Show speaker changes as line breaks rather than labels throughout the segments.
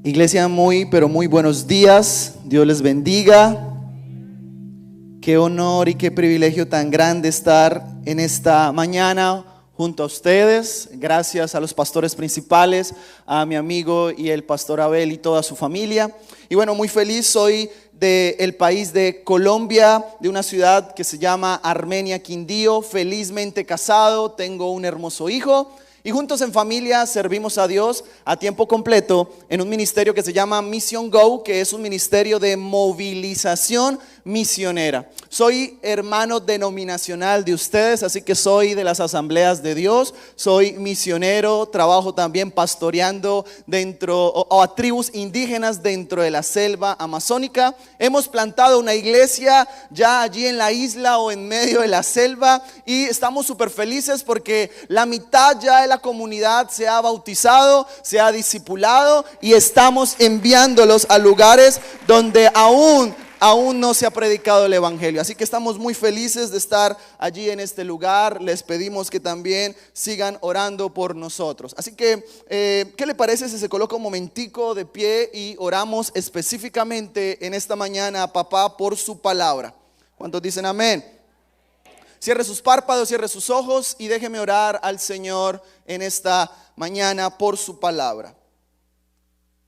Iglesia, muy, pero muy buenos días. Dios les bendiga. Qué honor y qué privilegio tan grande estar en esta mañana junto a ustedes. Gracias a los pastores principales, a mi amigo y el pastor Abel y toda su familia. Y bueno, muy feliz, soy del país de Colombia, de una ciudad que se llama Armenia, Quindío. Felizmente casado, tengo un hermoso hijo. Y juntos en familia servimos a Dios a tiempo completo en un ministerio que se llama Mission Go, que es un ministerio de movilización misionera. Soy hermano denominacional de ustedes, así que soy de las asambleas de Dios, soy misionero, trabajo también pastoreando dentro o a tribus indígenas dentro de la selva amazónica. Hemos plantado una iglesia ya allí en la isla o en medio de la selva y estamos súper felices porque la mitad ya de la comunidad se ha bautizado, se ha discipulado y estamos enviándolos a lugares donde aún no se ha predicado el evangelio. Así que estamos muy felices de estar allí en este lugar. Les pedimos que también sigan orando por nosotros. Así que, ¿qué le parece si se coloca un momentico de pie y oramos específicamente en esta mañana a papá por su palabra? ¿Cuántos dicen amén? Cierre sus párpados, cierre sus ojos y déjeme orar al Señor en esta mañana por su palabra.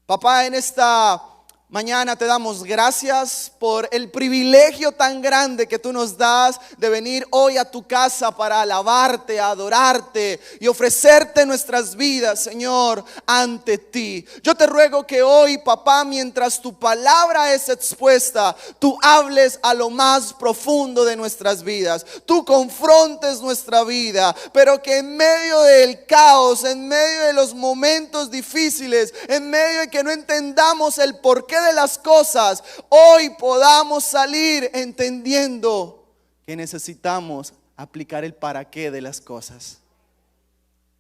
Papá, en esta mañana te damos gracias por el privilegio tan grande que tú nos das de venir hoy a tu casa para alabarte, adorarte y ofrecerte nuestras vidas, Señor, ante ti. Yo te ruego que hoy, papá, mientras tu palabra es expuesta, tú hables a lo más profundo de nuestras vidas, tú confrontes nuestra vida, pero que en medio del caos, en medio de los momentos difíciles, en medio de que no entendamos el porqué de las cosas, hoy podamos salir entendiendo que necesitamos aplicar el para qué de las cosas.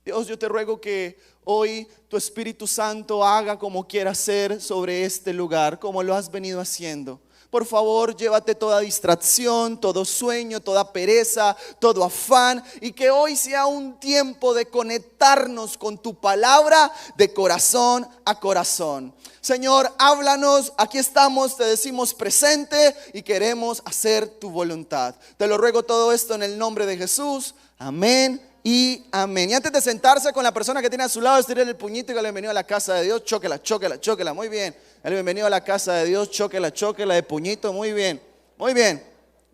Dios, yo te ruego que hoy tu Espíritu Santo haga como quiera hacer sobre este lugar, como lo has venido haciendo. Por favor, llévate toda distracción, todo sueño, toda pereza, todo afán, y que hoy sea un tiempo de conectarnos con tu palabra de corazón a corazón. Señor, háblanos, aquí estamos, te decimos presente y queremos hacer tu voluntad. Te lo ruego todo esto en el nombre de Jesús. Amén y amén. Y antes de sentarse con la persona que tiene a su lado, estirarle el puñito y que le bienvenido a la casa de Dios. Chóquela, chóquela, chóquela, muy bien. Dale bienvenido a la casa de Dios, chóquela, chóquela de puñito, muy bien, muy bien.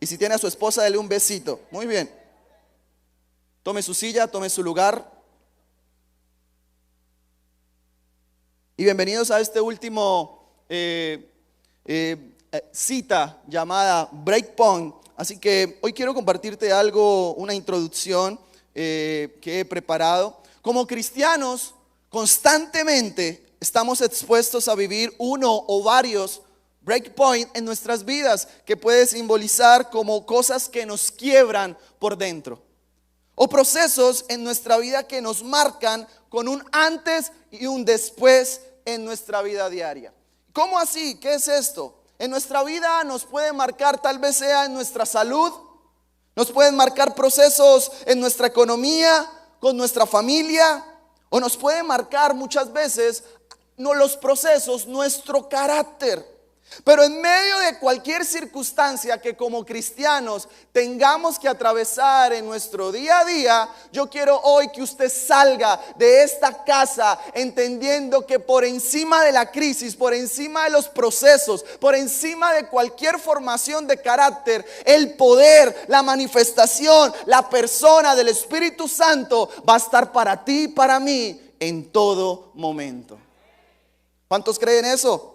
Y si tiene a su esposa, dale un besito, muy bien. Tome su silla, tome su lugar. Y bienvenidos a este último cita llamada Breakpoint. Así que hoy quiero compartirte algo, una introducción que he preparado. Como cristianos, constantemente estamos expuestos a vivir uno o varios breakpoints en nuestras vidas, que puede simbolizar como cosas que nos quiebran por dentro, o procesos en nuestra vida que nos marcan con un antes y un después en nuestra vida diaria. ¿Cómo así? ¿Qué es esto? En nuestra vida nos puede marcar, tal vez sea en nuestra salud, nos pueden marcar procesos en nuestra economía, con nuestra familia, o nos puede marcar muchas veces los procesos, nuestro carácter. Pero en medio de cualquier circunstancia que como cristianos tengamos que atravesar en nuestro día a día, yo quiero hoy que usted salga de esta casa entendiendo que por encima de la crisis, por encima de los procesos, por encima de cualquier formación de carácter, el poder, la manifestación, la persona del Espíritu Santo va a estar para ti y para mí en todo momento. ¿Cuántos creen eso?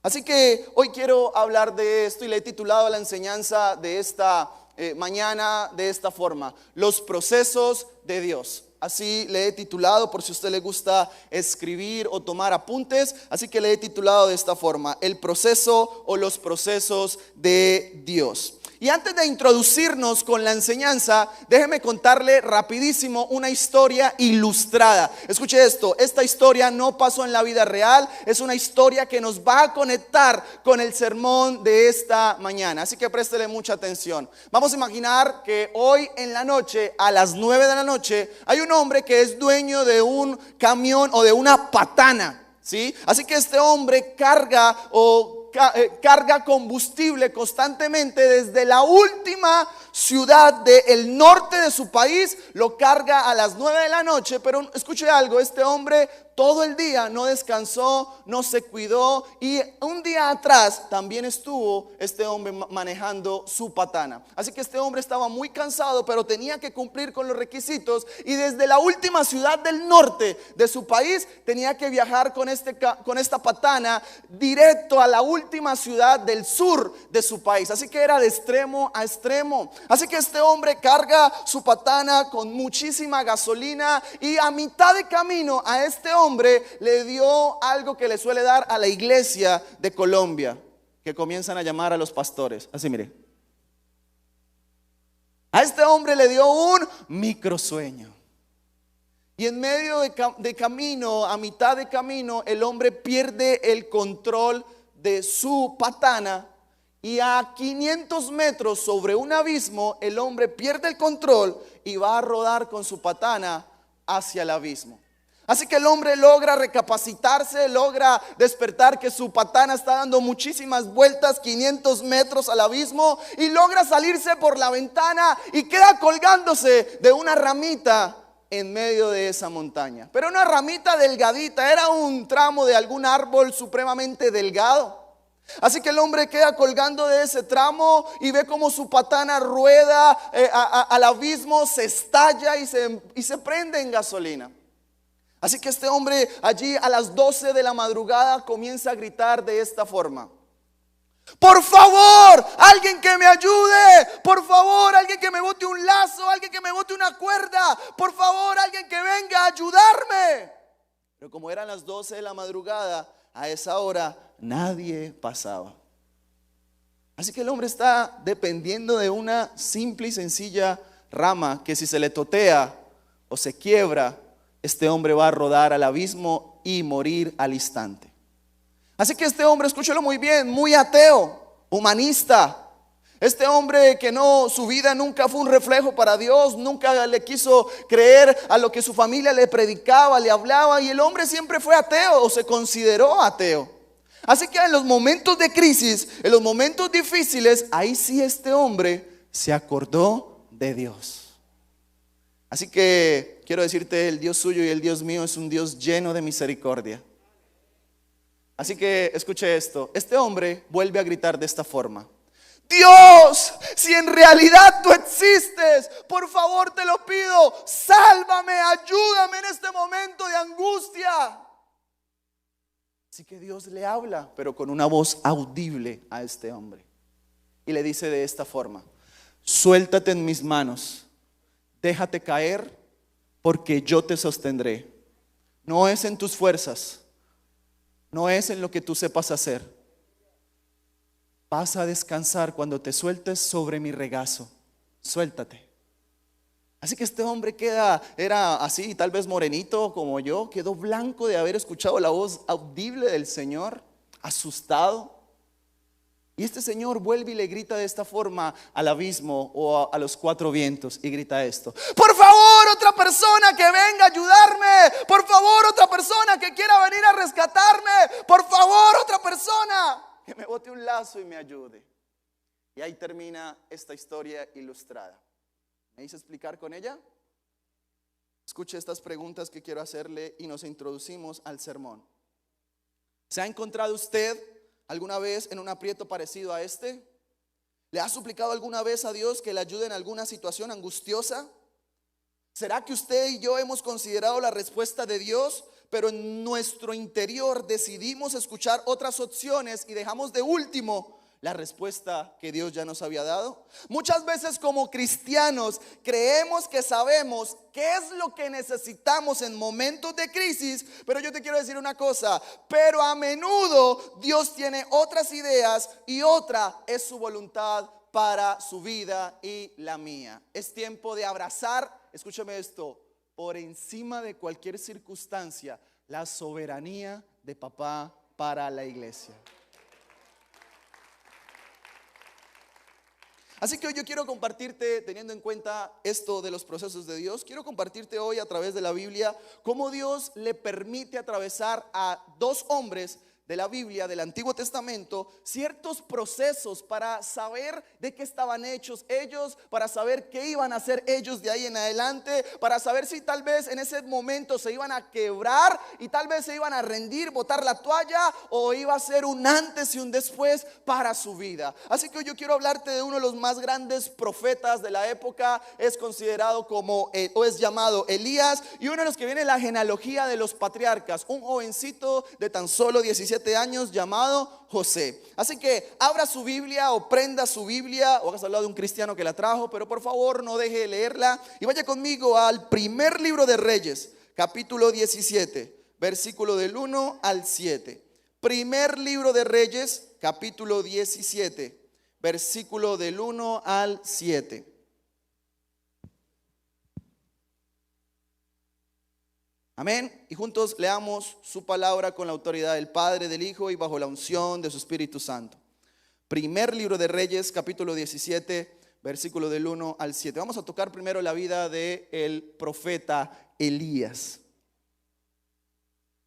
Así que hoy quiero hablar de esto y le he titulado la enseñanza de esta mañana de esta forma: los procesos de Dios. Así le he titulado, por si a usted le gusta escribir o tomar apuntes. Así que le he titulado de esta forma: el proceso o los procesos de Dios. Y antes de introducirnos con la enseñanza, déjeme contarle rapidísimo una historia ilustrada. Escuche esto, esta historia no pasó en la vida real, es una historia que nos va a conectar con el sermón de esta mañana. Así que préstele mucha atención. Vamos a imaginar que hoy en la noche, a las 9 de la noche, hay un hombre que es dueño de un camión o de una patana. ¿sí? Así que este hombre carga combustible constantemente desde la última ciudad del norte de su país, lo carga a las 9 de la noche. Pero escuche algo, este hombre todo el día no descansó, no se cuidó, y un día atrás también estuvo este hombre manejando su patana. Así que este hombre estaba muy cansado, pero tenía que cumplir con los requisitos, y desde la última ciudad del norte de su país tenía que viajar con esta patana directo a la última ciudad del sur de su país. Así que era de extremo a extremo. Así que este hombre carga su patana con muchísima gasolina, y a mitad de camino a este hombre le dio algo que le suele dar a la iglesia de Colombia, que comienzan a llamar a los pastores. Así, mire, a este hombre le dio un microsueño. Y en medio de camino, a mitad de camino, el hombre pierde el control de su patana, y a 500 metros sobre un abismo, el hombre pierde el control y va a rodar con su patana hacia el abismo. Así que el hombre logra recapacitarse, logra despertar que su patana está dando muchísimas vueltas, 500 metros al abismo, y logra salirse por la ventana y queda colgándose de una ramita en medio de esa montaña. Pero una ramita delgadita, era un tramo de algún árbol supremamente delgado. Así que el hombre queda colgando de ese tramo y ve como su patana rueda al abismo, se estalla y se prende en gasolina. Así que este hombre allí a las 12 de la madrugada comienza a gritar de esta forma: por favor, alguien que me ayude, por favor, alguien que me bote un lazo, alguien que me bote una cuerda, por favor, alguien que venga a ayudarme. Pero como eran las 12 de la madrugada, a esa hora nadie pasaba. Así que el hombre está dependiendo de una simple y sencilla rama que si se le totea o se quiebra, este hombre va a rodar al abismo y morir al instante. Así que este hombre, escúchelo muy bien, muy ateo, humanista. Este hombre que su vida nunca fue un reflejo para Dios, nunca le quiso creer a lo que su familia le predicaba, le hablaba, y el hombre siempre fue ateo o se consideró ateo. Así que en los momentos de crisis, en los momentos difíciles, ahí sí este hombre se acordó de Dios. Así que quiero decirte, el Dios suyo y el Dios mío es un Dios lleno de misericordia. Así que escuche esto, este hombre vuelve a gritar de esta forma: Dios, si en realidad tú existes, por favor te lo pido, sálvame, ayúdame en este momento de angustia. Así que Dios le habla, pero con una voz audible a este hombre, y le dice de esta forma: suéltate en mis manos, déjate caer, porque yo te sostendré. No es en tus fuerzas, no es en lo que tú sepas hacer. Vas a descansar cuando te sueltes sobre mi regazo. Suéltate. Así que este hombre era así, tal vez morenito como yo, quedó blanco de haber escuchado la voz audible del Señor, asustado. Y este señor vuelve y le grita de esta forma al abismo o a los cuatro vientos, y grita esto: por favor, otra persona que venga a ayudarme, por favor, otra persona que quiera venir a rescatarme, por favor, otra persona que me bote un lazo y me ayude. Y ahí termina esta historia ilustrada. ¿Me hice explicar con ella? Escuche estas preguntas que quiero hacerle y nos introducimos al sermón. ¿Se ha encontrado usted alguna vez en un aprieto parecido a este? ¿Le ha suplicado alguna vez a Dios que le ayude en alguna situación angustiosa? ¿Será que usted y yo hemos considerado la respuesta de Dios, pero en nuestro interior decidimos escuchar otras opciones y dejamos de último la respuesta que Dios ya nos había dado? Muchas veces como cristianos creemos que sabemos qué es lo que necesitamos en momentos de crisis, pero yo te quiero decir una cosa: pero a menudo Dios tiene otras ideas y otra es su voluntad para su vida y la mía. Es tiempo de abrazar, escúchame esto, por encima de cualquier circunstancia, la soberanía de papá para la iglesia. Así que hoy yo quiero compartirte, teniendo en cuenta esto de los procesos de Dios, quiero compartirte hoy a través de la Biblia cómo Dios le permite atravesar a dos hombres de la Biblia, del Antiguo Testamento, ciertos procesos para saber de qué estaban hechos ellos, para saber qué iban a hacer ellos de ahí en adelante, para saber si tal vez en ese momento se iban a quebrar y tal vez se iban a rendir, botar la toalla, o iba a ser un antes y un después para su vida. Así que hoy yo quiero hablarte de uno de los más grandes profetas de la época. Es considerado como o es llamado Elías, y uno de los que viene en la genealogía de los patriarcas, un jovencito de tan solo 17 años llamado José. Así que abra su Biblia o prenda su Biblia, o hagas al lado de un cristiano que la trajo, pero por favor no deje de leerla, y vaya conmigo al primer libro de Reyes, capítulo 17, versículo del 1 al 7. Primer libro de Reyes, capítulo 17, versículo del 1 al 7. Amén. Y juntos leamos su palabra con la autoridad del Padre, del Hijo y bajo la unción de su Espíritu Santo. Primer libro de Reyes, capítulo 17, versículo del 1 al 7. Vamos a tocar primero la vida del profeta Elías.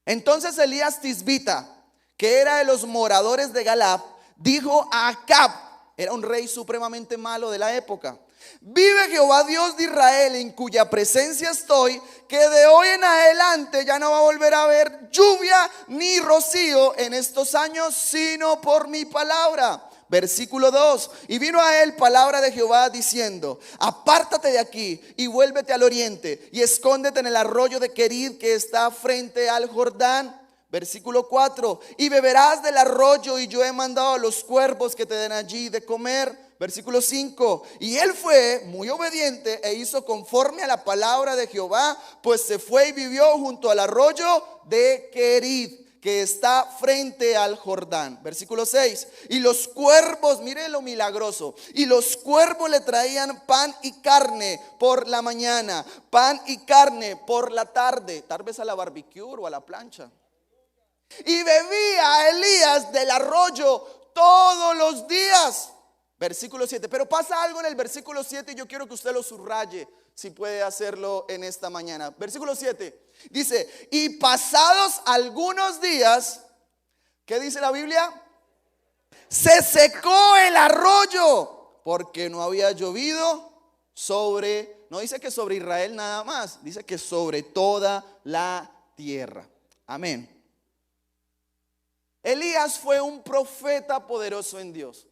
Entonces Elías Tisbita, que era de los moradores de Galad, dijo a Acab, era un rey supremamente malo de la época: vive Jehová Dios de Israel, en cuya presencia estoy, que de hoy en adelante ya no va a volver a haber lluvia ni rocío en estos años, sino por mi palabra. Versículo 2: y vino a él palabra de Jehová diciendo: apártate de aquí y vuélvete al oriente y escóndete en el arroyo de Querid, que está frente al Jordán. Versículo 4: y beberás del arroyo, y yo he mandado a los cuervos que te den allí de comer. Versículo 5: y él fue muy obediente e hizo conforme a la palabra de Jehová, pues se fue y vivió junto al arroyo de Querid, que está frente al Jordán. Versículo 6: y los cuervos, mire lo milagroso, y los cuervos le traían pan y carne por la mañana, pan y carne por la tarde, tal vez a la barbecue o a la plancha. Y bebía Elías del arroyo todos los días. Versículo 7. Pero pasa algo en el versículo 7 y yo quiero que usted lo subraye, si puede hacerlo en esta mañana. Versículo 7 dice: y pasados algunos días, ¿qué dice la Biblia? Se secó el arroyo, porque no había llovido sobre, no dice que sobre Israel nada más, dice que sobre toda la tierra. Amén. Elías fue un profeta poderoso en Dios.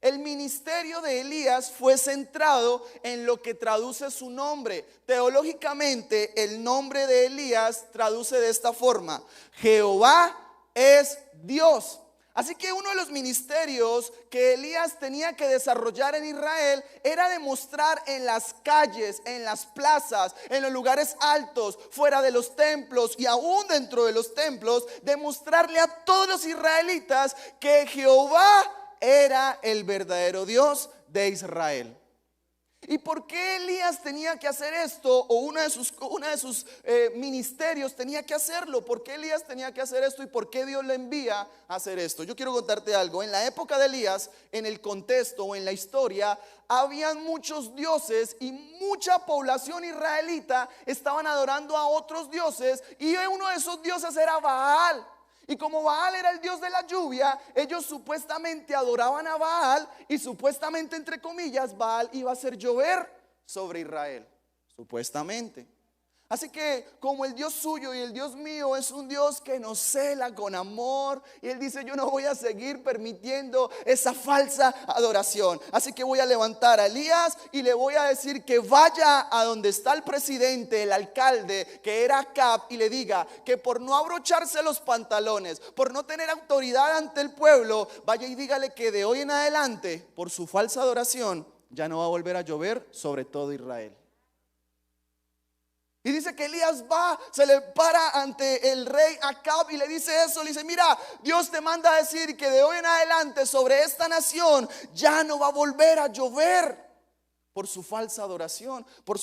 El ministerio de Elías fue centrado en lo que traduce su nombre. Teológicamente, el nombre de Elías traduce de esta forma: Jehová es Dios. Así que uno de los ministerios que Elías tenía que desarrollar en Israel era demostrar en las calles, en las plazas, en los lugares altos, fuera de los templos y aún dentro de los templos, demostrarle a todos los israelitas que Jehová era el verdadero Dios de Israel. ¿Y por qué Elías tenía que hacer esto? O uno de sus ministerios tenía que hacerlo. ¿Por qué Elías tenía que hacer esto? ¿Y por qué Dios le envía a hacer esto? Yo quiero contarte algo. En la época de Elías, en el contexto o en la historia, habían muchos dioses y mucha población israelita estaban adorando a otros dioses, y uno de esos dioses era Baal. Y como Baal era el dios de la lluvia, ellos supuestamente adoraban a Baal, y supuestamente, entre comillas, Baal iba a hacer llover sobre Israel, supuestamente. Así que como el Dios suyo y el Dios mío es un Dios que nos cela con amor, y Él dice: yo no voy a seguir permitiendo esa falsa adoración. Así que voy a levantar a Elías y le voy a decir que vaya a donde está el presidente, el alcalde, que era Acab, y le diga que por no abrocharse los pantalones, por no tener autoridad ante el pueblo, vaya y dígale que de hoy en adelante, por su falsa adoración, ya no va a volver a llover sobre todo Israel. Y dice que Elías va, se le para ante el rey Acab y le dice eso. Le dice: mira, Dios te manda a decir que de hoy en adelante sobre esta nación ya no va a volver a llover por su falsa adoración, por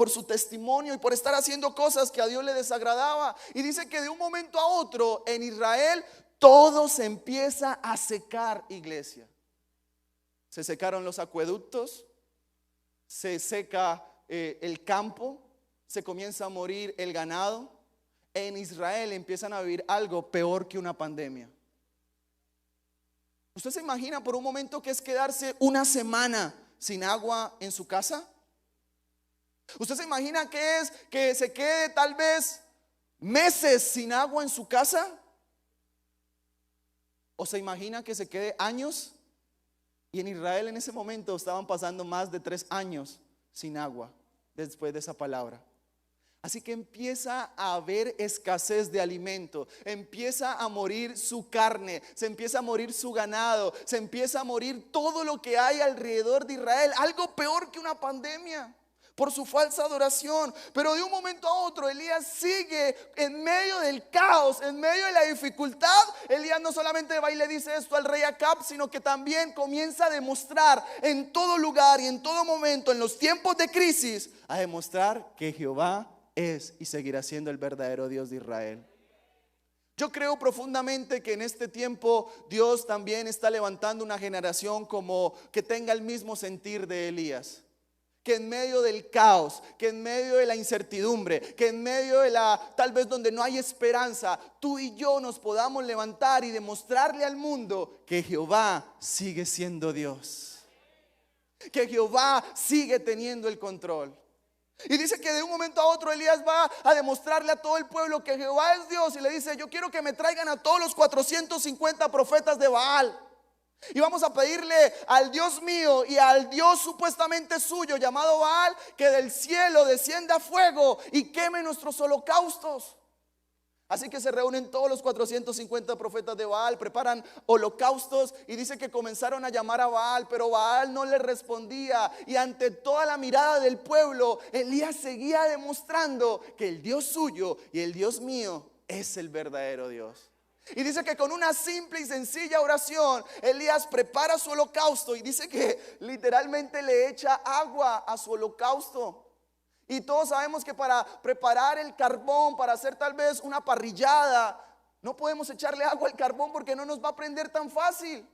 su testimonio y por estar haciendo cosas que a Dios le desagradaba. Y dice que de un momento a otro en Israel todo se empieza a secar, iglesia. Se secaron los acueductos, se seca el campo, se comienza a morir el ganado. En Israel empiezan a vivir algo peor que una pandemia. ¿Usted se imagina por un momento que es quedarse una semana sin agua en su casa? ¿Usted se imagina que es que se quede tal vez meses sin agua en su casa? ¿O se imagina que se quede años? Y en Israel en ese momento estaban pasando más de 3 años sin agua después de esa palabra. Así que empieza a haber escasez de alimento, empieza a morir su carne, se empieza a morir su ganado, se empieza a morir todo lo que hay alrededor de Israel. Algo peor que una pandemia por su falsa adoración. Pero de un momento a otro Elías sigue en medio del caos, en medio de la dificultad. Elías no solamente va y le dice esto al rey Acab, sino que también comienza a demostrar en todo lugar y en todo momento, en los tiempos de crisis, a demostrar que Jehová es y seguirá siendo el verdadero Dios de Israel. Yo creo profundamente que en este tiempo Dios también está levantando una generación como que tenga el mismo sentir de Elías. Que en medio del caos, que en medio de la incertidumbre, que en medio de tal vez donde no hay esperanza, tú y yo nos podamos levantar y demostrarle al mundo que Jehová sigue siendo Dios, que Jehová sigue teniendo el control. Y dice que de un momento a otro Elías va a demostrarle a todo el pueblo que Jehová es Dios, y le dice: yo quiero que me traigan a todos los 450 profetas de Baal. Y vamos a pedirle al Dios mío y al Dios supuestamente suyo llamado Baal que del cielo descienda fuego y queme nuestros holocaustos. Así que se reúnen todos los 450 profetas de Baal, preparan holocaustos, y dice que comenzaron a llamar a Baal, pero Baal no le respondía. Y ante toda la mirada del pueblo, Elías seguía demostrando que el Dios suyo y el Dios mío es el verdadero Dios. Y dice que con una simple y sencilla oración Elías prepara su holocausto, y dice que literalmente le echa agua a su holocausto. Y todos sabemos que para preparar el carbón, para hacer tal vez una parrillada, no podemos echarle agua al carbón porque no nos va a prender tan fácil.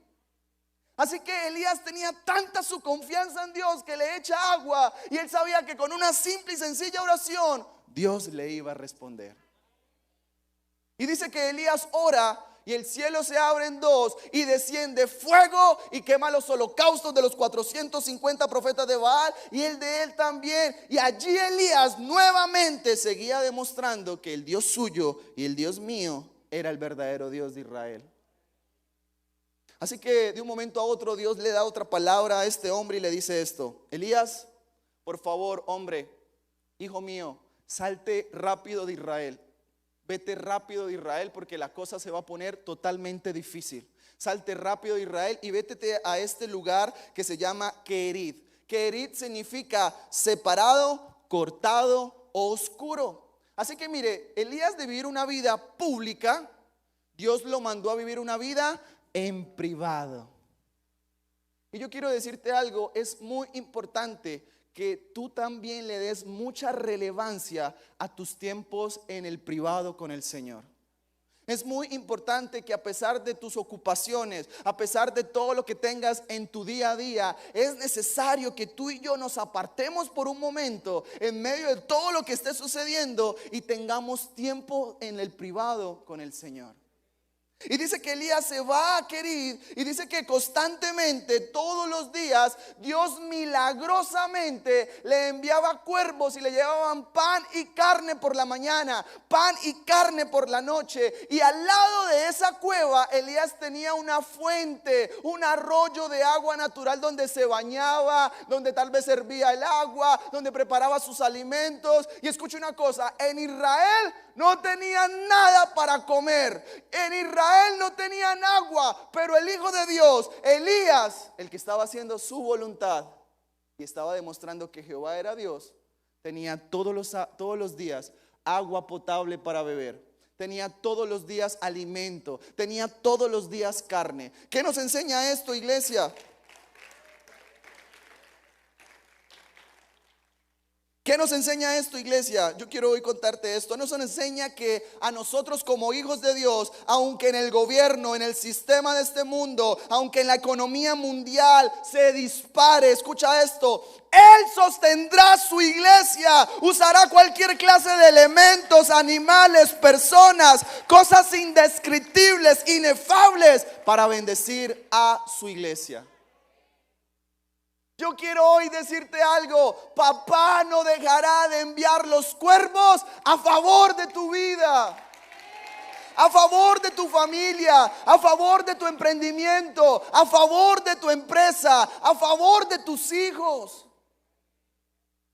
Así que Elías tenía tanta su confianza en Dios que le echa agua, y él sabía que con una simple y sencilla oración Dios le iba a responder. Y dice que Elías ora y el cielo se abre en dos y desciende fuego y quema los holocaustos de los 450 profetas de Baal y el de él también. Y allí Elías nuevamente seguía demostrando que el Dios suyo y el Dios mío era el verdadero Dios de Israel. Así que de un momento a otro Dios le da otra palabra a este hombre y le dice esto: Elías, por favor, hombre, hijo mío, salte rápido de Israel. Vete rápido de Israel porque la cosa se va a poner totalmente difícil. Salte rápido de Israel y vete a este lugar que se llama Querit. Querit significa separado, cortado o oscuro. Así que mire, Elías de vivir una vida pública, Dios lo mandó a vivir una vida en privado. Y yo quiero decirte algo, es muy importante que tú también le des mucha relevancia a tus tiempos en el privado con el Señor. Es muy importante que a pesar de tus ocupaciones, a pesar de todo lo que tengas en tu día a día, es necesario que tú y yo nos apartemos por un momento en medio de todo lo que esté sucediendo y tengamos tiempo en el privado con el Señor. Y dice que Elías se va a Querit y dice que constantemente, todos los días, Dios milagrosamente le enviaba cuervos y le llevaban pan y carne por la mañana, pan y carne por la noche. Y al lado de esa cueva Elías tenía una fuente, un arroyo de agua natural donde se bañaba, donde tal vez hervía el agua, donde preparaba sus alimentos. Y escucha una cosa, en Israel no tenían nada para comer, en Israel no tenían agua, pero el Hijo de Dios, Elías, el que estaba haciendo su voluntad y estaba demostrando que Jehová era Dios, tenía todos los días agua potable para beber, tenía todos los días alimento, tenía todos los días carne. ¿Qué nos enseña esto, iglesia? ¿Qué nos enseña esto, iglesia? Yo quiero hoy contarte esto. Nos enseña que a nosotros como hijos de Dios, aunque en el gobierno, en el sistema de este mundo, aunque en la economía mundial se dispare, escucha esto, Él sostendrá su iglesia, usará cualquier clase de elementos, animales, personas, cosas indescriptibles, inefables para bendecir a su iglesia. Yo quiero hoy decirte algo: papá no dejará de enviar los cuervos a favor de tu vida, a favor de tu familia, a favor de tu emprendimiento, a favor de tu empresa, a favor de tus hijos.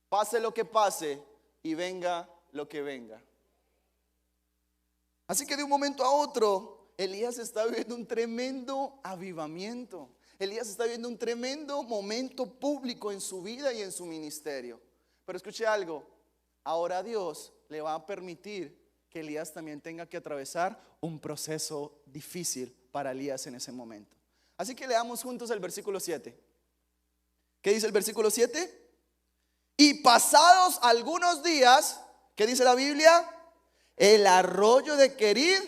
Pase lo que pase y venga lo que venga. Así que de un momento a otro, Elías está viviendo un tremendo avivamiento. Elías está viviendo un tremendo momento público en su vida y en su ministerio. Pero escuche algo, ahora Dios le va a permitir que Elías también tenga que atravesar un proceso difícil para Elías en ese momento. Así que leamos juntos el versículo 7. ¿Qué dice el versículo 7? Y pasados algunos días, ¿qué dice la Biblia? El arroyo de Querid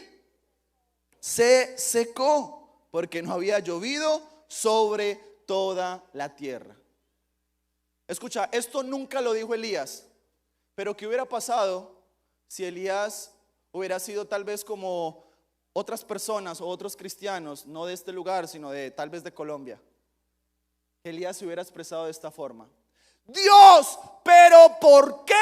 se secó porque no había llovido sobre toda la tierra. Escucha, esto nunca lo dijo Elías, pero ¿qué hubiera pasado si Elías hubiera sido tal vez como otras personas o otros cristianos, no de este lugar, sino de tal vez de Colombia? Elías se hubiera expresado de esta forma: Dios, pero ¿por qué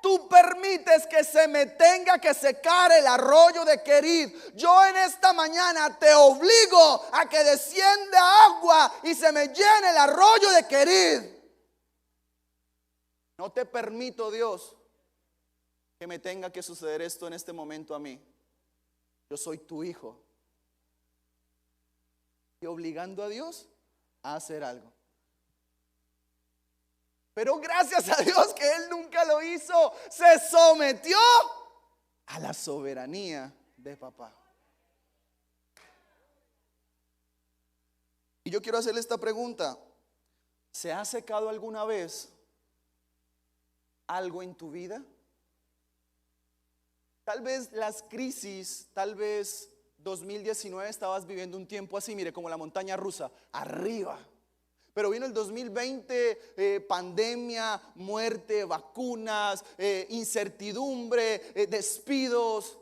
tú permites que se me tenga que secar el arroyo de Querid? Yo en esta mañana te obligo a que descienda agua y se me llene el arroyo de Querid. No te permito, Dios, que me tenga que suceder esto en este momento a mí. Yo soy tu hijo. Y obligando a Dios a hacer algo. Pero gracias a Dios que Él nunca lo hizo. Se sometió a la soberanía de papá. Y yo quiero hacerle esta pregunta: ¿se ha secado alguna vez algo en tu vida? Tal vez las crisis, tal vez 2019 estabas viviendo un tiempo así, mire, como la montaña rusa, arriba. Pero vino el 2020, pandemia, muerte, vacunas, incertidumbre, despidos.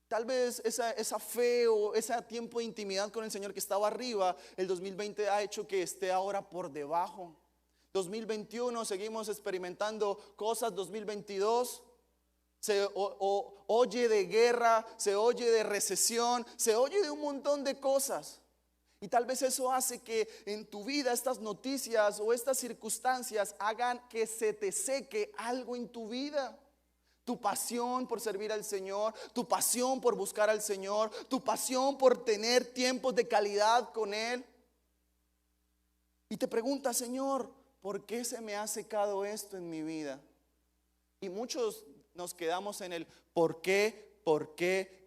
Tal vez esa fe o ese tiempo de intimidad con el Señor que estaba arriba, el 2020 ha hecho que esté ahora por debajo. 2021 seguimos experimentando cosas. 2022 se oye de guerra, se oye de recesión, se oye de un montón de cosas. Y tal vez eso hace que en tu vida estas noticias o estas circunstancias hagan que se te seque algo en tu vida. Tu pasión por servir al Señor, tu pasión por buscar al Señor, tu pasión por tener tiempos de calidad con Él. Y te preguntas: Señor, ¿por qué se me ha secado esto en mi vida? Y muchos nos quedamos en el por qué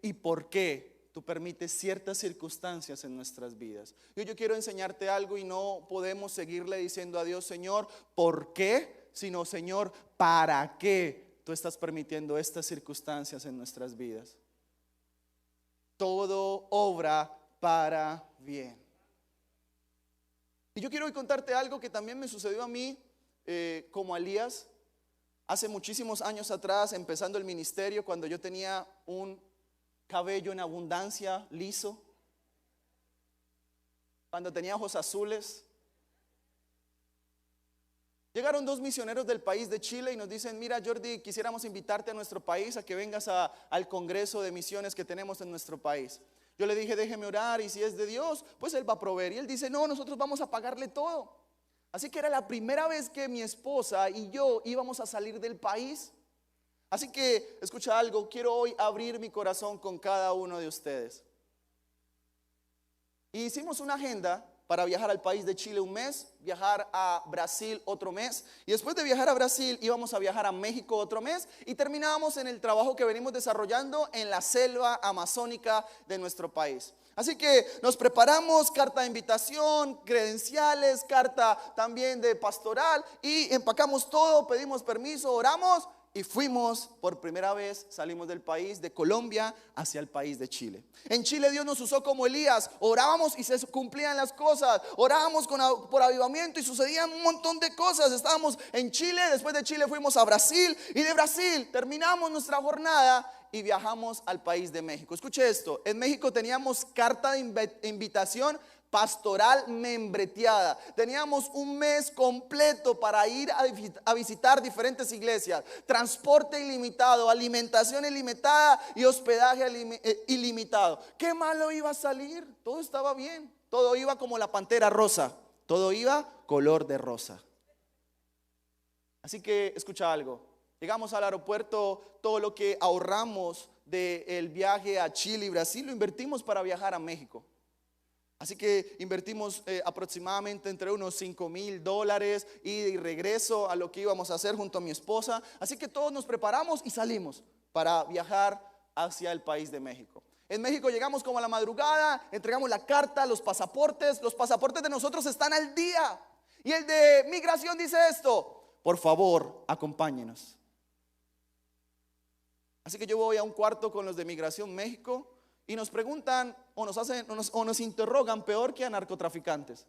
y por qué tú permites ciertas circunstancias en nuestras vidas. Yo quiero enseñarte algo y no podemos seguirle diciendo a Dios: Señor, ¿por qué? Sino: Señor, ¿para qué tú estás permitiendo estas circunstancias en nuestras vidas? Todo obra para bien. Y yo quiero hoy contarte algo que también me sucedió a mí, como a Elías, hace muchísimos años atrás, empezando el ministerio, cuando yo tenía un cabello en abundancia, liso, cuando tenía ojos azules. Llegaron dos misioneros del país de Chile y nos dicen: mira, Jordi, quisiéramos invitarte a nuestro país a que vengas al congreso de misiones que tenemos en nuestro país. Yo le dije: déjeme orar, y si es de Dios, pues Él va a proveer. Y él dice: no, nosotros vamos a pagarle todo. Así que era la primera vez que mi esposa y yo íbamos a salir del país. Así que, escucha algo, quiero hoy abrir mi corazón con cada uno de ustedes. Y hicimos una agenda para viajar al país de Chile un mes, viajar a Brasil otro mes, y después de viajar a Brasil íbamos a viajar a México otro mes, y terminábamos en el trabajo que venimos desarrollando en la selva amazónica de nuestro país. Así que nos preparamos, carta de invitación, credenciales, carta también de pastoral, y empacamos todo, pedimos permiso, oramos y fuimos por primera vez, salimos del país de Colombia hacia el país de Chile. En Chile Dios nos usó como Elías, orábamos y se cumplían las cosas, orábamos por avivamiento y sucedían un montón de cosas. Estábamos en Chile, después de Chile fuimos a Brasil y de Brasil terminamos nuestra jornada y viajamos al país de México. Escuche esto, en México teníamos carta de invitación pastoral membreteada. Teníamos un mes completo para ir a visitar diferentes iglesias, transporte ilimitado, alimentación ilimitada y hospedaje ilimitado. ¿Qué malo iba a salir? Todo estaba bien, todo iba como la pantera rosa, todo iba color de rosa. Así que escucha algo, llegamos al aeropuerto, todo lo que ahorramos del viaje a Chile y Brasil lo invertimos para viajar a México. Así que invertimos aproximadamente entre unos $5,000 y regreso a lo que íbamos a hacer junto a mi esposa. Así que todos nos preparamos y salimos para viajar hacia el país de México. En México llegamos como a la madrugada, entregamos la carta, los pasaportes de nosotros están al día. Y el de migración dice esto: por favor, acompáñenos. Así que yo voy a un cuarto con los de Migración México y nos preguntan o nos interrogan peor que a narcotraficantes.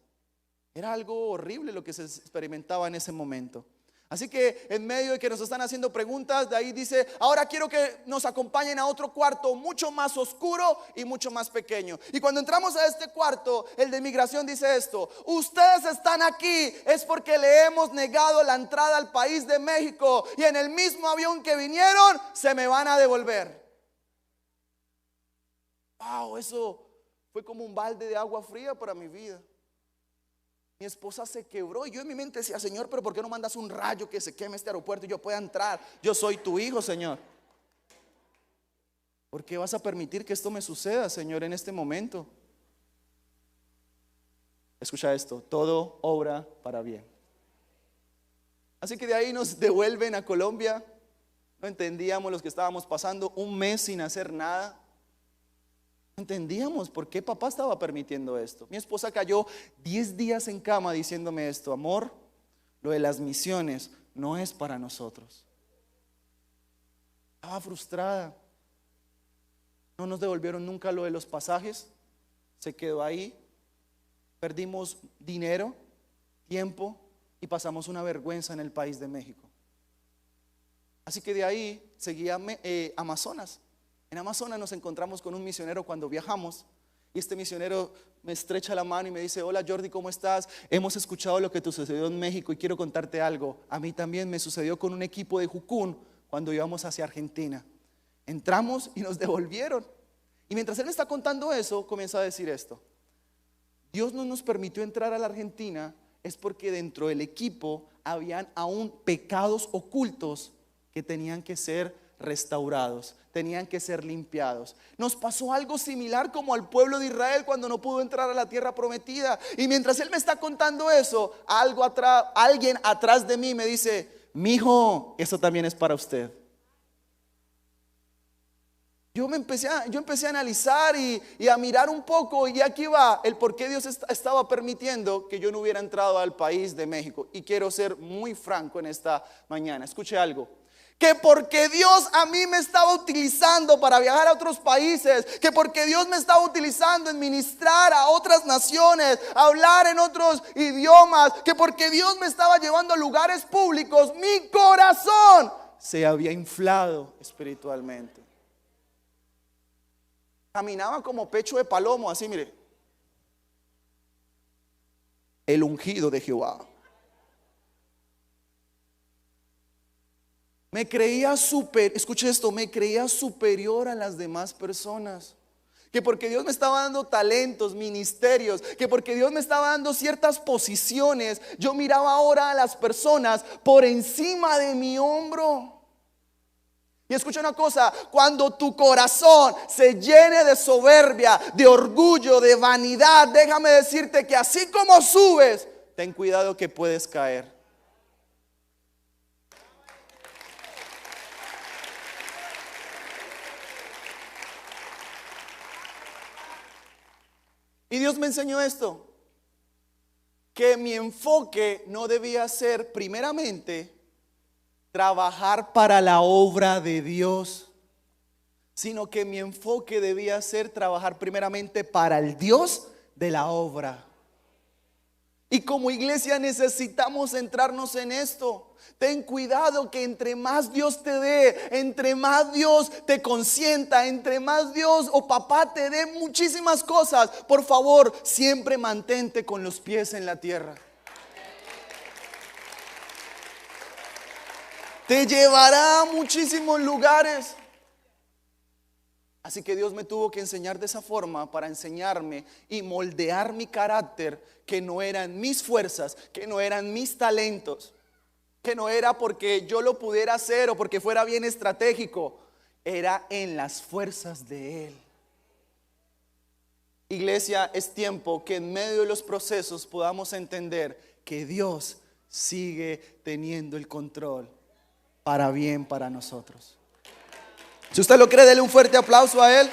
Era algo horrible lo que se experimentaba en ese momento. Así que en medio de que nos están haciendo preguntas, de ahí dice: ahora quiero que nos acompañen a otro cuarto mucho más oscuro y mucho más pequeño. Y cuando entramos a este cuarto, el de migración dice esto: ustedes están aquí es porque le hemos negado la entrada al país de México y en el mismo avión que vinieron se me van a devolver. Wow, eso fue como un balde de agua fría para mi vida. Mi esposa se quebró y yo en mi mente decía: Señor, pero ¿por qué no mandas un rayo que se queme este aeropuerto y yo pueda entrar? Yo soy tu hijo, Señor. ¿Por qué vas a permitir que esto me suceda, Señor, en este momento? Escucha esto: todo obra para bien. Así que de ahí nos devuelven a Colombia. No entendíamos lo que estábamos pasando, un mes sin hacer nada. No entendíamos por qué papá estaba permitiendo esto. Mi esposa cayó 10 días en cama diciéndome esto: amor, lo de las misiones no es para nosotros. Estaba frustrada. No nos devolvieron nunca lo de los pasajes. Se quedó ahí. Perdimos dinero, tiempo y pasamos una vergüenza en el país de México. Así que de ahí seguía Amazonas. En Amazonas nos encontramos con un misionero cuando viajamos y este misionero me estrecha la mano y me dice: hola Jordi, ¿cómo estás? Hemos escuchado lo que te sucedió en México y quiero contarte algo. A mí también me sucedió con un equipo de Jucún cuando íbamos hacia Argentina. Entramos y nos devolvieron. Y mientras él me está contando eso, comienza a decir esto: Dios no nos permitió entrar a la Argentina es porque dentro del equipo habían aún pecados ocultos que tenían que ser restaurados, tenían que ser limpiados. Nos pasó algo similar como al pueblo de Israel cuando no pudo entrar a la tierra prometida. Y mientras él me está contando eso, alguien atrás de mí me dice: mijo, eso también es para usted. Yo empecé a analizar y a mirar un poco, y aquí va el por qué Dios estaba permitiendo que yo no hubiera entrado al país de México. Y quiero ser muy franco en esta mañana. Escuche algo: que porque Dios a mí me estaba utilizando para viajar a otros países, que porque Dios me estaba utilizando en ministrar a otras naciones, a hablar en otros idiomas, que porque Dios me estaba llevando a lugares públicos, mi corazón se había inflado espiritualmente. Caminaba como pecho de palomo, así, mire. El ungido de Jehová. Me creía escuche esto, me creía superior a las demás personas. Que porque Dios me estaba dando talentos, ministerios, que porque Dios me estaba dando ciertas posiciones, yo miraba ahora a las personas por encima de mi hombro. Y escucha una cosa: cuando tu corazón se llene de soberbia, de orgullo, de vanidad, déjame decirte que así como subes, ten cuidado que puedes caer. Y Dios me enseñó esto, que mi enfoque no debía ser primeramente trabajar para la obra de Dios, sino que mi enfoque debía ser trabajar primeramente para el Dios de la obra. Y como iglesia necesitamos centrarnos en esto. Ten cuidado que entre más Dios te dé, entre más Dios te consienta, entre más Dios o papá te dé muchísimas cosas, por favor, siempre mantente con los pies en la tierra. Te llevará a muchísimos lugares. Así que Dios me tuvo que enseñar de esa forma para enseñarme y moldear mi carácter, que no eran mis fuerzas, que no eran mis talentos, que no era porque yo lo pudiera hacer o porque fuera bien estratégico, era en las fuerzas de Él. Iglesia, es tiempo que en medio de los procesos podamos entender que Dios sigue teniendo el control para bien para nosotros. Si usted lo cree, dele un fuerte aplauso a Él.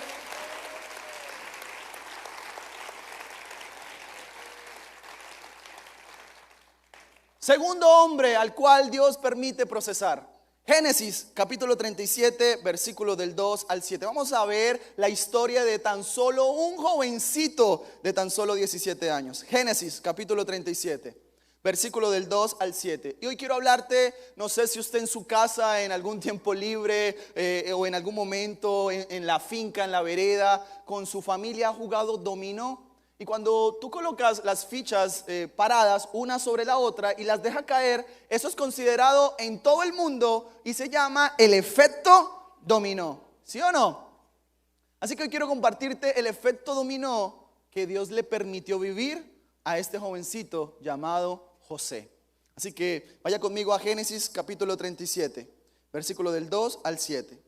Segundo hombre al cual Dios permite procesar. Génesis capítulo 37, versículo del 2 al 7. Vamos a ver la historia de tan solo un jovencito de tan solo 17 años. Génesis capítulo 37. Versículo del 2 al 7. Y hoy quiero hablarte, no sé si usted en su casa, en algún tiempo libre o en algún momento en la finca, en la vereda, con su familia ha jugado dominó. Y cuando tú colocas las fichas paradas una sobre la otra y las dejas caer, eso es considerado en todo el mundo y se llama el efecto dominó. ¿Sí o no? Así que hoy quiero compartirte el efecto dominó que Dios le permitió vivir a este jovencito llamado José. Así que vaya conmigo a Génesis capítulo 37, versículo del 2 al 7.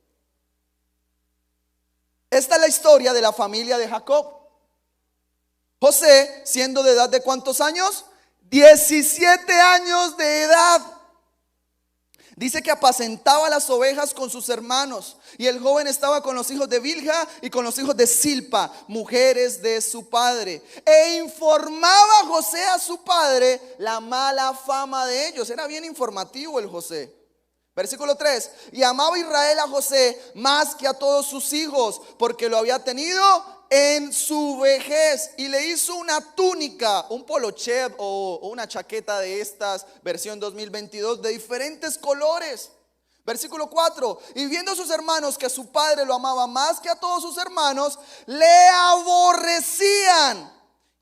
Esta es la historia de la familia de Jacob. José, siendo de edad de ¿cuántos años? 17 años de edad. Dice que apacentaba las ovejas con sus hermanos, y el joven estaba con los hijos de Bilha y con los hijos de Silpa, mujeres de su padre. E informaba José a su padre la mala fama de ellos. Era bien informativo el José. Versículo 3. Y amaba Israel a José más que a todos sus hijos, porque lo había tenido en su vejez, y le hizo una túnica, un poloché o una chaqueta de estas, versión 2022, de diferentes colores. Versículo 4. Y viendo a sus hermanos que su padre lo amaba más que a todos sus hermanos, le aborrecían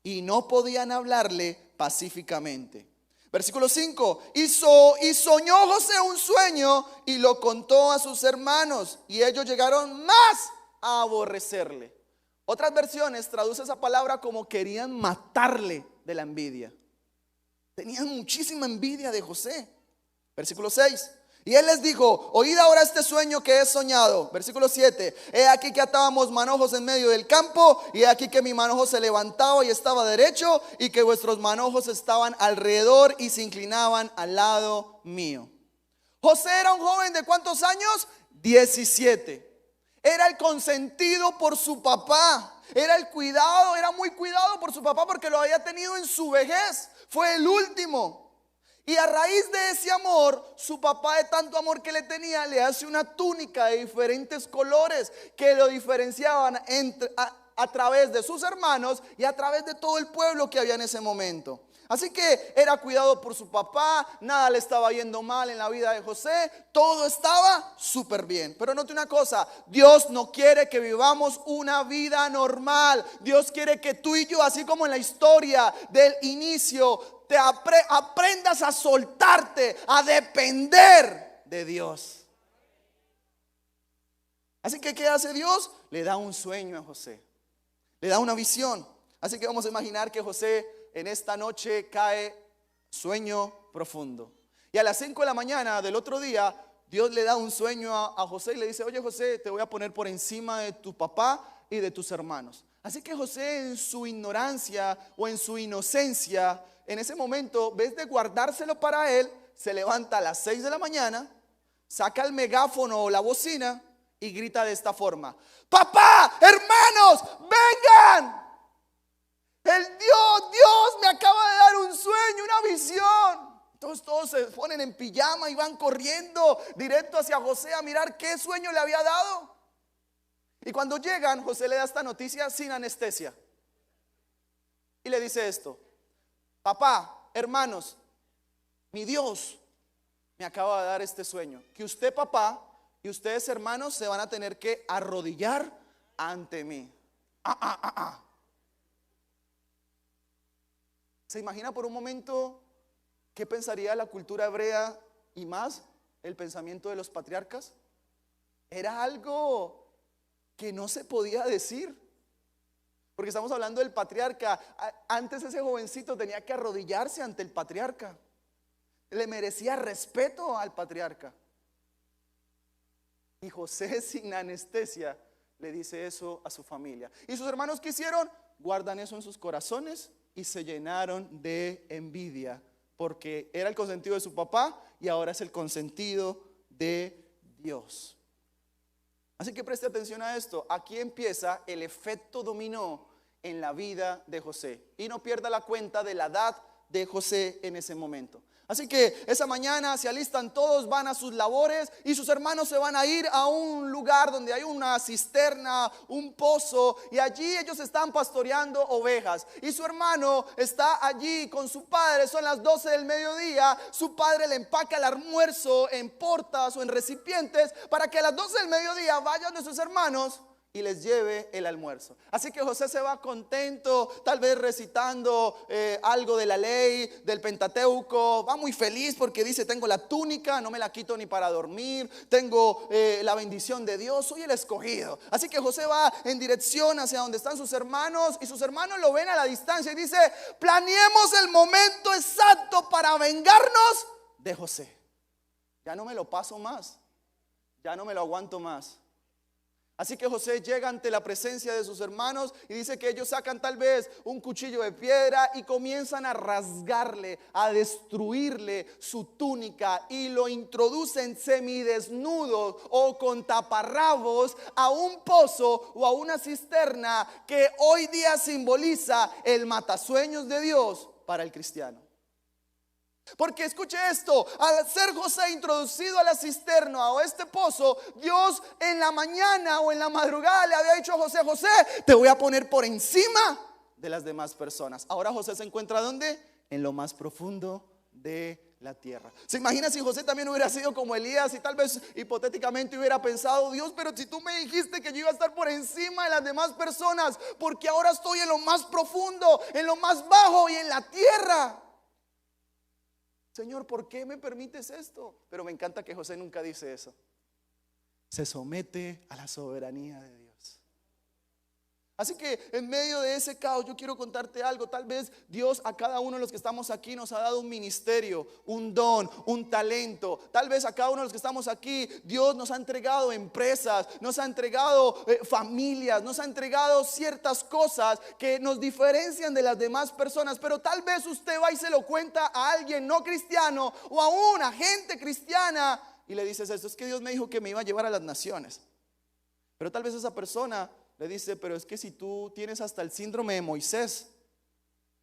y no podían hablarle pacíficamente. Versículo 5. Y soñó José un sueño y lo contó a sus hermanos, y ellos llegaron más a aborrecerle. Otras versiones traducen esa palabra como querían matarle de la envidia. Tenían muchísima envidia de José. Versículo 6. Y él les dijo: oíd ahora este sueño que he soñado. Versículo 7. He aquí que atábamos manojos en medio del campo, y he aquí que mi manojo se levantaba y estaba derecho, y que vuestros manojos estaban alrededor y se inclinaban al lado mío. José era un joven de ¿cuántos años? 17. Era el consentido por su papá. Era el cuidado, era muy cuidado por su papá porque lo había tenido en su vejez. Fue el último. Y a raíz de ese amor, su papá, de tanto amor que le tenía, le hace una túnica de diferentes colores que lo diferenciaban a través de sus hermanos y a través de todo el pueblo que había en ese momento. Así que era cuidado por su papá, nada le estaba yendo mal en la vida de José, todo estaba súper bien. Pero note una cosa, Dios no quiere que vivamos una vida normal. Dios quiere que tú y yo, así como en la historia del inicio, te aprendas a soltarte, a depender de Dios. Así que ¿qué hace Dios? Le da un sueño a José, le da una visión. Así que vamos a imaginar que José en esta noche cae sueño profundo. Y a las 5 de la mañana del otro día, Dios le da un sueño a José y le dice: oye José, te voy a poner por encima de tu papá y de tus hermanos. Así que José, en su ignorancia o en su inocencia, en ese momento, en vez de guardárselo para él, se levanta a las 6 de la mañana, saca el megáfono o la bocina y grita de esta forma: papá, hermanos, vengan. Dios me acaba de dar un sueño, una visión. Entonces todos se ponen en pijama y van corriendo directo hacia José a mirar qué sueño le había dado. Y cuando llegan, José le da esta noticia sin anestesia. Y le dice esto: papá, hermanos, mi Dios me acaba de dar este sueño, que usted, papá, y ustedes, hermanos, se van a tener que arrodillar ante mí. ¿Se imagina por un momento qué pensaría la cultura hebrea y más el pensamiento de los patriarcas? Era algo que no se podía decir, porque estamos hablando del patriarca. Antes ese jovencito tenía que arrodillarse ante el patriarca, le merecía respeto al patriarca. Y José, sin anestesia, le dice eso a su familia. ¿Y sus hermanos qué hicieron? Guardan eso en sus corazones y se llenaron de envidia, porque era el consentido de su papá y ahora es el consentido de Dios. Así que preste atención a esto. Aquí empieza el efecto dominó en la vida de José. Y no pierda la cuenta de la edad de José en ese momento. Así que esa mañana se alistan todos, van a sus labores y sus hermanos se van a ir a un lugar donde hay una cisterna, un pozo, y allí ellos están pastoreando ovejas. Y su hermano está allí con su padre, son las 12 del mediodía, su padre le empaca el almuerzo en portas o en recipientes para que a las 12 del mediodía vayan de sus hermanos y les lleve el almuerzo. Así que José se va contento, tal vez recitando algo de la ley, del Pentateuco. Va muy feliz porque dice: tengo la túnica, no me la quito ni para dormir, tengo la bendición de Dios, soy el escogido. Así que José va en dirección hacia donde están sus hermanos, y sus hermanos lo ven a la distancia y dice: planeemos el momento exacto para vengarnos de José. Ya no me lo paso más, ya no me lo aguanto más. Así que José llega ante la presencia de sus hermanos y dice que ellos sacan tal vez un cuchillo de piedra y comienzan a rasgarle, a destruirle su túnica, y lo introducen semidesnudo o con taparrabos a un pozo o a una cisterna que hoy día simboliza el matasueños de Dios para el cristiano. Porque escuche esto: al ser José introducido a la cisterna o a este pozo, Dios en la mañana o en la madrugada le había dicho a José: José, te voy a poner por encima de las demás personas. Ahora José se encuentra ¿dónde? En lo más profundo de la tierra. ¿Se imagina si José también hubiera sido como Elías y tal vez hipotéticamente hubiera pensado: Dios, pero si tú me dijiste que yo iba a estar por encima de las demás personas, porque ahora estoy en lo más profundo, en lo más bajo y en la tierra? Señor, ¿por qué me permites esto? Pero me encanta que José nunca dice eso. Se somete a la soberanía de Dios. Así que en medio de ese caos yo quiero contarte algo. Tal vez Dios a cada uno de los que estamos aquí nos ha dado un ministerio, un don, un talento. Tal vez a cada uno de los que estamos aquí Dios nos ha entregado empresas, nos ha entregado familias, nos ha entregado ciertas cosas que nos diferencian de las demás personas. Pero tal vez usted va y se lo cuenta a alguien no cristiano o a una gente cristiana y le dices esto: es que Dios me dijo que me iba a llevar a las naciones. Pero tal vez esa persona le dice: pero es que si tú tienes hasta el síndrome de Moisés,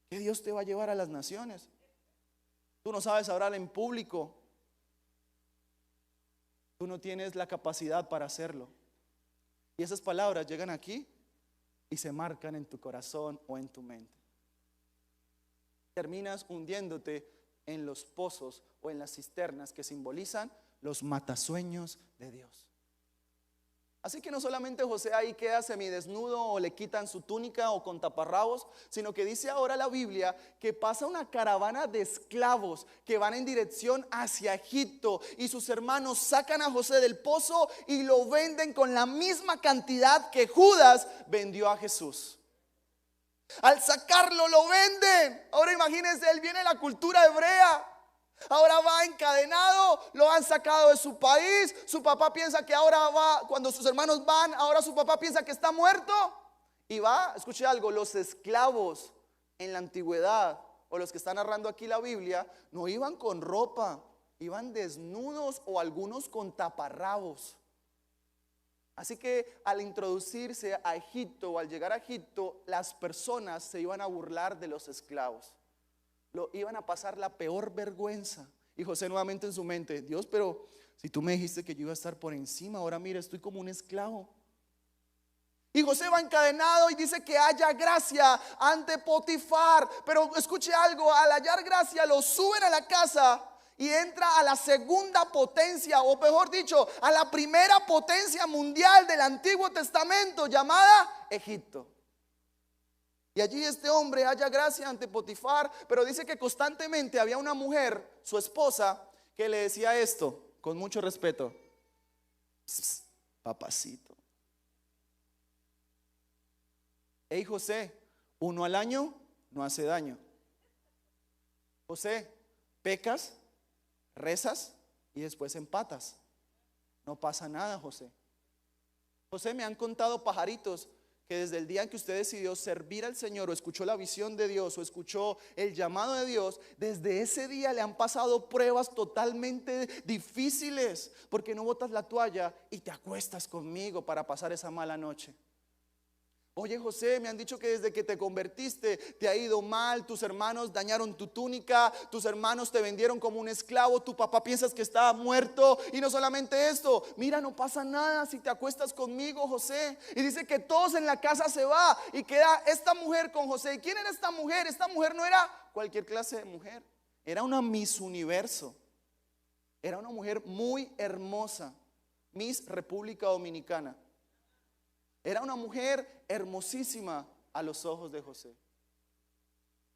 ¿qué Dios te va a llevar a las naciones? Tú no sabes hablar en público, tú no tienes la capacidad para hacerlo. Y esas palabras llegan aquí y se marcan en tu corazón o en tu mente. Terminas hundiéndote en los pozos o en las cisternas que simbolizan los matasueños de Dios. Así que no solamente José ahí queda semidesnudo o le quitan su túnica o con taparrabos, sino que dice ahora la Biblia que pasa una caravana de esclavos que van en dirección hacia Egipto, y sus hermanos sacan a José del pozo y lo venden con la misma cantidad que Judas vendió a Jesús. Al sacarlo lo venden. Ahora imagínense, él viene de la cultura hebrea. Ahora va encadenado, lo han sacado de su país. Su papá piensa que ahora va, cuando sus hermanos van, ahora su papá piensa que está muerto. Y va, escuche algo: los esclavos en la antigüedad, o los que están narrando aquí la Biblia, no iban con ropa, iban desnudos o algunos con taparrabos. Así que al introducirse a Egipto o al llegar a Egipto, las personas se iban a burlar de los esclavos. Lo iban a pasar la peor vergüenza. Y José nuevamente en su mente: Dios, pero si tú me dijiste que yo iba a estar por encima, ahora mira, estoy como un esclavo. Y José va encadenado y dice que haya gracia ante Potifar. Pero escuche algo: al hallar gracia lo suben a la casa y entra a la segunda potencia, o mejor dicho, a la primera potencia mundial del Antiguo Testamento, llamada Egipto. Y allí este hombre halla gracia ante Potifar, pero dice que constantemente había una mujer, su esposa, que le decía esto con mucho respeto: pss, papacito. Hey José, uno al año no hace daño. José, pecas, rezas y después empatas. No pasa nada, José. José, me han contado pajaritos que desde el día en que usted decidió servir al Señor, o escuchó la visión de Dios, o escuchó el llamado de Dios, desde ese día le han pasado pruebas totalmente difíciles, porque no botas la toalla y te acuestas conmigo para pasar esa mala noche. Oye José, me han dicho que desde que te convertiste te ha ido mal, tus hermanos dañaron tu túnica, tus hermanos te vendieron como un esclavo, tu papá piensas que estaba muerto. Y no solamente esto, mira, no pasa nada si te acuestas conmigo, José. Y dice que todos en la casa se va y queda esta mujer con José. ¿Y quién era esta mujer? Esta mujer no era cualquier clase de mujer, era una Miss Universo. Era una mujer muy hermosa, Miss República Dominicana. Era una mujer hermosísima a los ojos de José.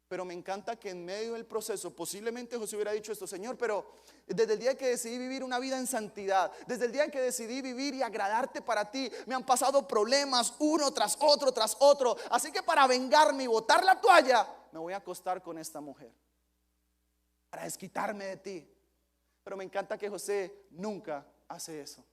Pero me encanta que en medio del proceso, posiblemente José hubiera dicho esto: Señor, pero desde el día que decidí vivir una vida en santidad, desde el día en que decidí vivir y agradarte para ti, me han pasado problemas uno tras otro. Así que para vengarme y botar la toalla, me voy a acostar con esta mujer para desquitarme de ti. Pero me encanta que José nunca hace eso.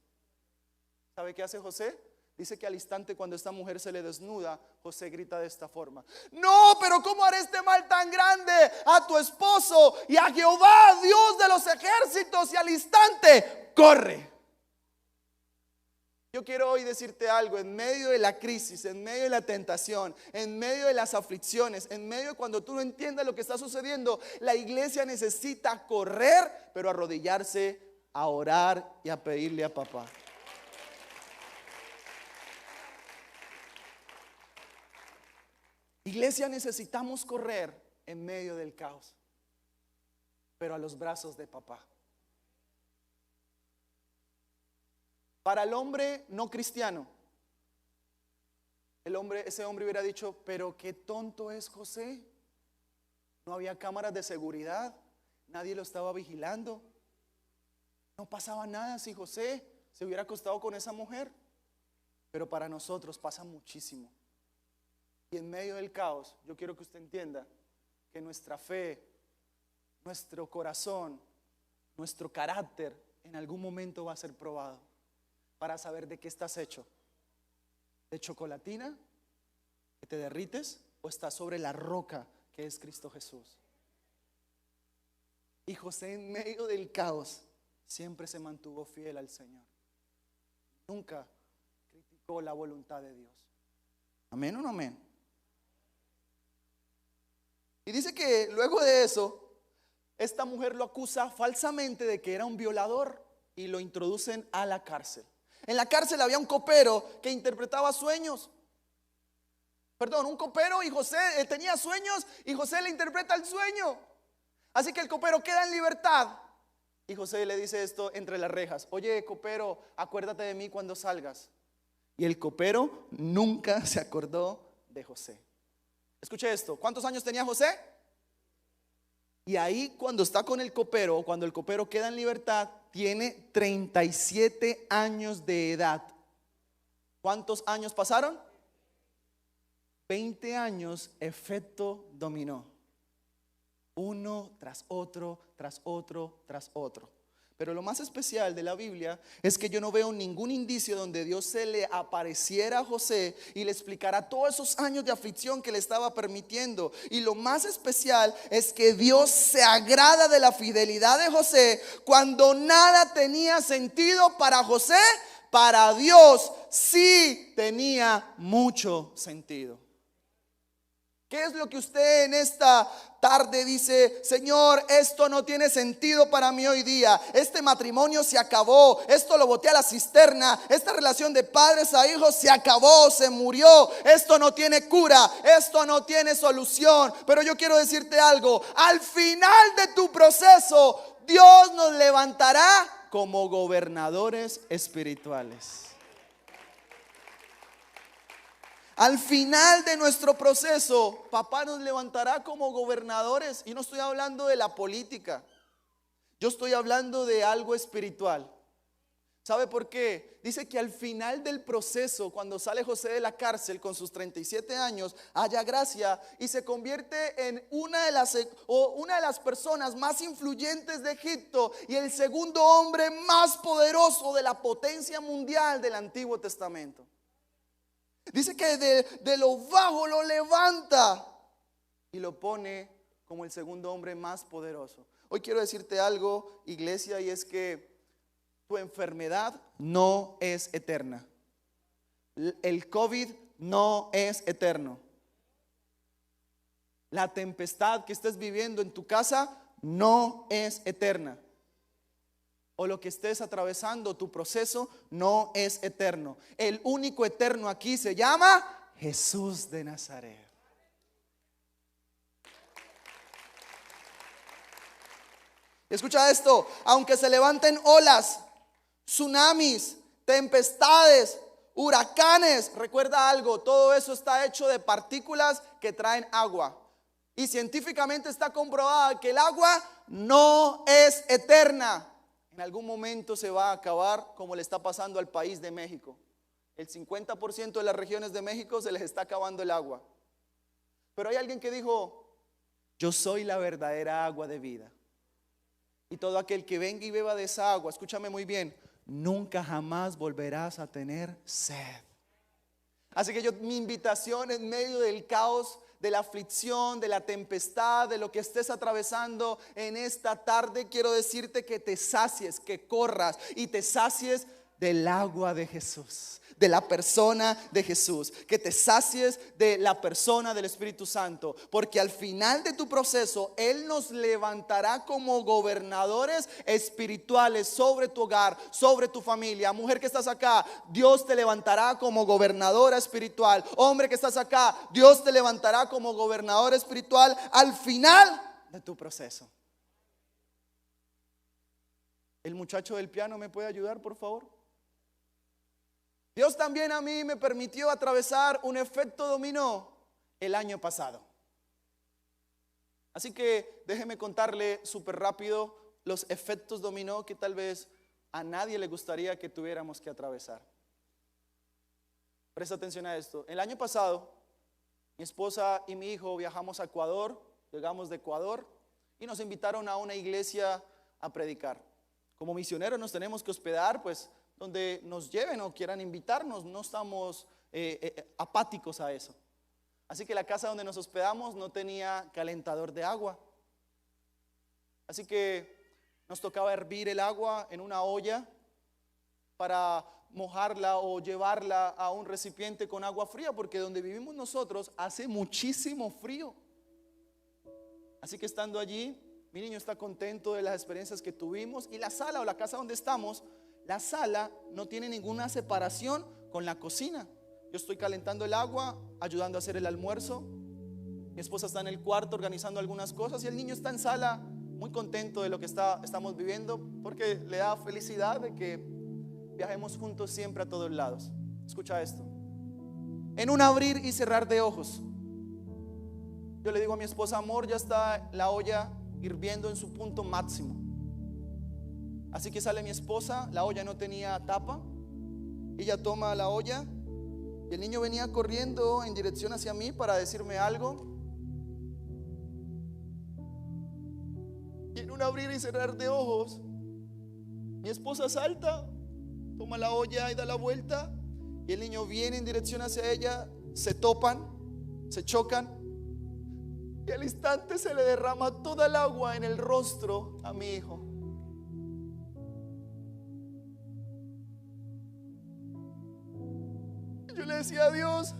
¿Sabe qué hace José? Dice que al instante, cuando esta mujer se le desnuda, José grita de esta forma: no, pero ¿cómo haré este mal tan grande a tu esposo y a Jehová, Dios de los ejércitos? Y al instante corre. Yo quiero hoy decirte algo: en medio de la crisis, en medio de la tentación, en medio de las aflicciones, en medio de cuando tú no entiendas lo que está sucediendo, la iglesia necesita correr, pero arrodillarse a orar y a pedirle a papá. Iglesia, necesitamos correr en medio del caos, pero a los brazos de papá. Para el hombre no cristiano, ese hombre hubiera dicho: pero qué tonto es José. No había cámaras de seguridad, nadie lo estaba vigilando, no pasaba nada si José se hubiera acostado con esa mujer. Pero para nosotros pasa muchísimo. Y en medio del caos, yo quiero que usted entienda que nuestra fe, nuestro corazón, nuestro carácter en algún momento va a ser probado para saber de qué estás hecho. ¿De chocolatina que te derrites o estás sobre la roca que es Cristo Jesús? Y José, en medio del caos, siempre se mantuvo fiel al Señor. Nunca criticó la voluntad de Dios. ¿Amén o no amén? Y dice que luego de eso, esta mujer lo acusa falsamente de que era un violador y lo introducen a la cárcel. En la cárcel había un copero que interpretaba sueños. Un copero, y José tenía sueños y José le interpreta el sueño. Así que el copero queda en libertad y José le dice esto entre las rejas: oye, copero, acuérdate de mí cuando salgas. Y el copero nunca se acordó de José. Escuche esto: ¿cuántos años tenía José? Y ahí, cuando está con el copero, cuando el copero queda en libertad, tiene 37 años de edad. ¿Cuántos años pasaron? 20 años, efecto dominó. Uno tras otro, tras otro, tras otro. Pero lo más especial de la Biblia es que yo no veo ningún indicio donde Dios se le apareciera a José y le explicara todos esos años de aflicción que le estaba permitiendo. Y lo más especial es que Dios se agrada de la fidelidad de José cuando nada tenía sentido para José, para Dios sí tenía mucho sentido. ¿Qué es lo que usted en esta tarde dice? Señor, esto no tiene sentido para mí hoy día. Este matrimonio se acabó. Esto lo boté a la cisterna. Esta relación de padres a hijos se acabó, se murió. Esto no tiene cura. Esto no tiene solución. Pero yo quiero decirte algo. Al final de tu proceso, Dios nos levantará como gobernadores espirituales. Al final de nuestro proceso, papá nos levantará como gobernadores. Y no estoy hablando de la política. Yo estoy hablando de algo espiritual. ¿Sabe por qué? Dice que al final del proceso, cuando sale José de la cárcel con sus 37 años, halla gracia y se convierte en una de las personas más influyentes de Egipto y el segundo hombre más poderoso de la potencia mundial del Antiguo Testamento. Dice que de lo bajo lo levanta y lo pone como el segundo hombre más poderoso. Hoy quiero decirte algo, iglesia, y es que tu enfermedad no es eterna. El COVID no es eterno. La tempestad que estés viviendo en tu casa no es eterna. O lo que estés atravesando, tu proceso no es eterno. El único eterno aquí se llama Jesús de Nazaret. Escucha esto, aunque se levanten olas, tsunamis, tempestades, huracanes, recuerda algo, todo eso está hecho de partículas que traen agua. Y científicamente está comprobado que el agua no es eterna. En algún momento se va a acabar, como le está pasando al país de México. El 50% de las regiones de México se les está acabando el agua. Pero hay alguien que dijo: yo soy la verdadera agua de vida. Y todo aquel que venga y beba de esa agua, escúchame muy bien, nunca jamás volverás a tener sed. Así que mi invitación en medio del caos, de la aflicción, de la tempestad, de lo que estés atravesando en esta tarde, quiero decirte que te sacies, que corras y te sacies del agua de Jesús, de la persona de Jesús, que te sacies de la persona del Espíritu Santo, porque al final de tu proceso Él nos levantará como gobernadores espirituales sobre tu hogar, sobre tu familia. Mujer que estás acá, Dios te levantará como gobernadora espiritual. Hombre que estás acá, Dios te levantará como gobernador espiritual al final de tu proceso. ¿El muchacho del piano me puede ayudar, por favor? Dios también a mí me permitió atravesar un efecto dominó el año pasado. Así que déjeme contarle súper rápido los efectos dominó que tal vez a nadie le gustaría que tuviéramos que atravesar. Presta atención a esto. El año pasado, mi esposa y mi hijo viajamos a Ecuador, llegamos de Ecuador y nos invitaron a una iglesia a predicar. Como misioneros nos tenemos que hospedar, pues, donde nos lleven o quieran invitarnos, no estamos apáticos a eso. Así que la casa donde nos hospedamos no tenía calentador de agua. Así que nos tocaba hervir el agua en una olla para mojarla o llevarla a un recipiente con agua fría, porque donde vivimos nosotros hace muchísimo frío. Así que estando allí, mi niño está contento de las experiencias que tuvimos. Y la sala o la casa donde estamos, la sala no tiene ninguna separación con la cocina. Yo estoy calentando el agua, ayudando a hacer el almuerzo. Mi esposa está en el cuarto organizando algunas cosas y el niño está en sala muy contento de lo que estamos viviendo, porque le da felicidad de que viajemos juntos siempre a todos lados. Escucha esto. En un abrir y cerrar de ojos, yo le digo a mi esposa: amor, ya está la olla hirviendo en su punto máximo. Así que sale mi esposa, la olla no tenía tapa, ella toma la olla y el niño venía corriendo en dirección hacia mí para decirme algo. Y en un abrir y cerrar de ojos, mi esposa salta, toma la olla y da la vuelta, y el niño viene en dirección hacia ella, se topan, se chocan, y al instante se le derrama toda el agua en el rostro a mi hijo. yo le decía a Dios,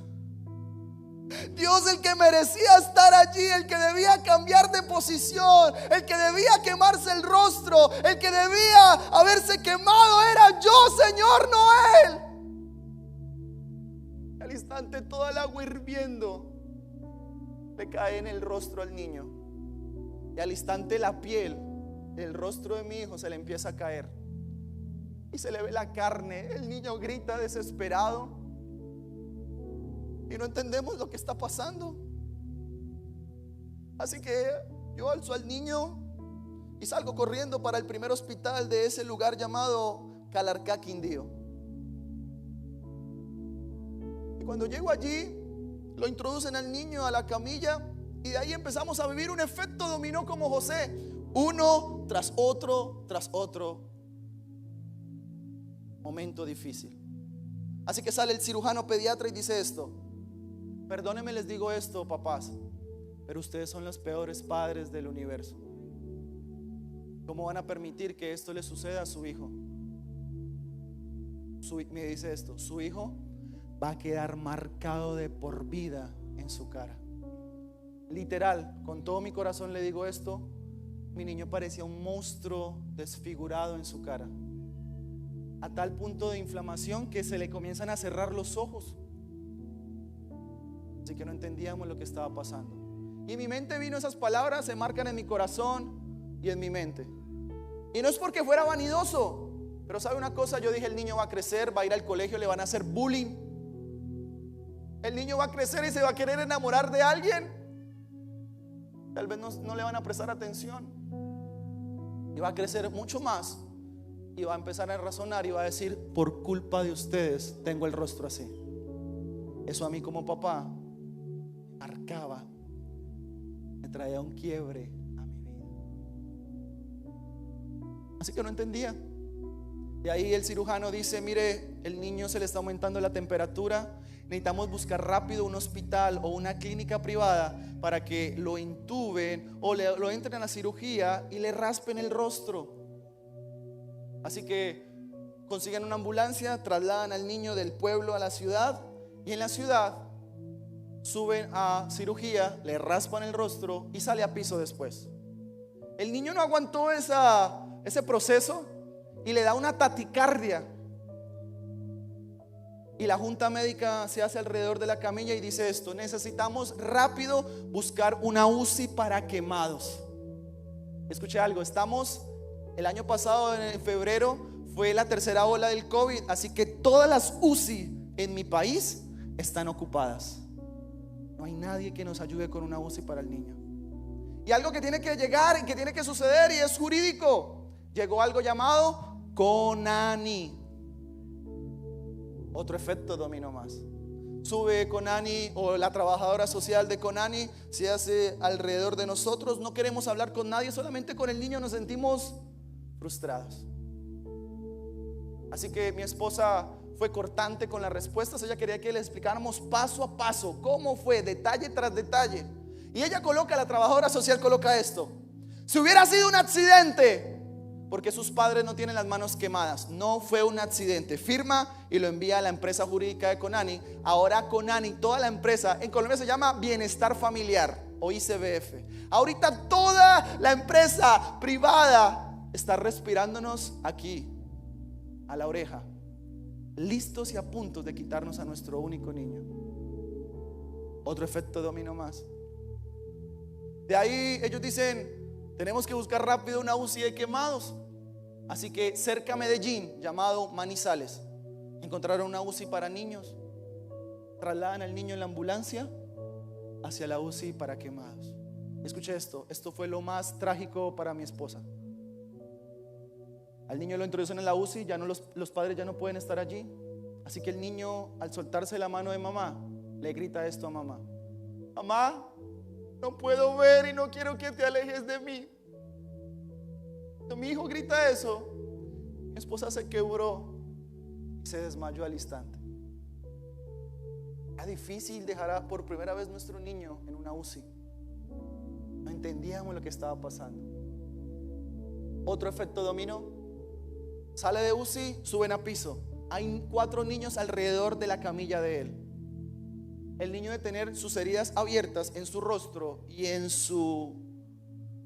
Dios, el que merecía estar allí, el que debía cambiar de posición, el que debía quemarse el rostro, el que debía haberse quemado era yo, Señor, no él. Al instante toda el agua hirviendo le cae en el rostro al niño, y al instante la piel del rostro de mi hijo se le empieza a caer y se le ve la carne. El niño grita desesperado y no entendemos lo que está pasando. Así que yo alzo al niño y salgo corriendo para el primer hospital de ese lugar llamado Calarcá, Quindío. Y cuando llego allí, lo introducen al niño a la camilla, y de ahí empezamos a vivir un efecto dominó como José, uno tras otro momento difícil. Así que sale el cirujano pediatra y dice esto: perdónenme, les digo esto, papás, pero ustedes son los peores padres del universo. ¿Cómo van a permitir que esto le suceda a su hijo? Me dice esto: su hijo va a quedar marcado de por vida en su cara. Literal, con todo mi corazón le digo esto. Mi niño parecía un monstruo desfigurado en su cara, a tal punto de inflamación que se le comienzan a cerrar los ojos. Así que no entendíamos lo que estaba pasando. Y en mi mente vino esas palabras, se marcan en mi corazón y en mi mente. Y no es porque fuera vanidoso, pero sabe una cosa, yo dije, el niño va a crecer, va a ir al colegio, le van a hacer bullying. El niño va a crecer y se va a querer enamorar de alguien. Tal vez no le van a prestar atención. Y va a crecer mucho más. Y va a empezar a razonar y va a decir: por culpa de ustedes tengo el rostro así. Eso a mí como papá marcaba, me traía un quiebre a mi vida. Así que no entendía. Y ahí el cirujano dice: mire, el niño se le está aumentando la temperatura, necesitamos buscar rápido un hospital o una clínica privada para que lo intuben o lo entren a la cirugía y le raspen el rostro. Así que consiguen una ambulancia, trasladan al niño del pueblo a la ciudad, y en la ciudad suben a cirugía, le raspan el rostro y sale a piso después. El niño no aguantó ese proceso y le da una taticardia. Y la junta médica se hace alrededor de la camilla y dice esto: necesitamos rápido buscar una UCI para quemados. Escuché algo, el año pasado en febrero fue la tercera ola del COVID, así que todas las UCI en mi país están ocupadas. No hay nadie que nos ayude con una UCI para el niño. Y algo que tiene que llegar y que tiene que suceder, y es jurídico. Llegó algo llamado CONANI. Otro efecto dominó más. Sube CONANI, o la trabajadora social de CONANI se hace alrededor de nosotros. No queremos hablar con nadie, solamente con el niño nos sentimos frustrados. Así que mi esposa fue cortante con las respuestas. Ella quería que le explicáramos paso a paso cómo fue, detalle tras detalle. Y ella la trabajadora social coloca esto: si hubiera sido un accidente, porque sus padres no tienen las manos quemadas, no fue un accidente, firma y lo envía a la empresa jurídica de CONANI. Ahora CONANI, toda la empresa, en Colombia se llama Bienestar Familiar o ICBF. Ahorita toda la empresa privada está respirándonos aquí a la oreja, listos y a punto de quitarnos a nuestro único niño. Otro efecto dominó más. De ahí ellos dicen: tenemos que buscar rápido una UCI de quemados. Así que cerca a Medellín, llamado Manizales, encontraron una UCI para niños. Trasladan al niño en la ambulancia hacia la UCI para quemados. Escuche esto fue lo más trágico para mi esposa. Al niño lo introducen en la UCI, los padres ya no pueden estar allí. Así que el niño, al soltarse la mano de mamá, le grita esto a mamá: mamá, no puedo ver y no quiero que te alejes de mí. Cuando mi hijo grita eso, mi esposa se quebró y se desmayó al instante. Era difícil dejar por primera vez nuestro niño en una UCI. No entendíamos lo que estaba pasando. Otro efecto dominó: sale de UCI, suben a piso. hay 4 niños alrededor de la camilla de él. El niño, de tener sus heridas abiertas en su rostro y en su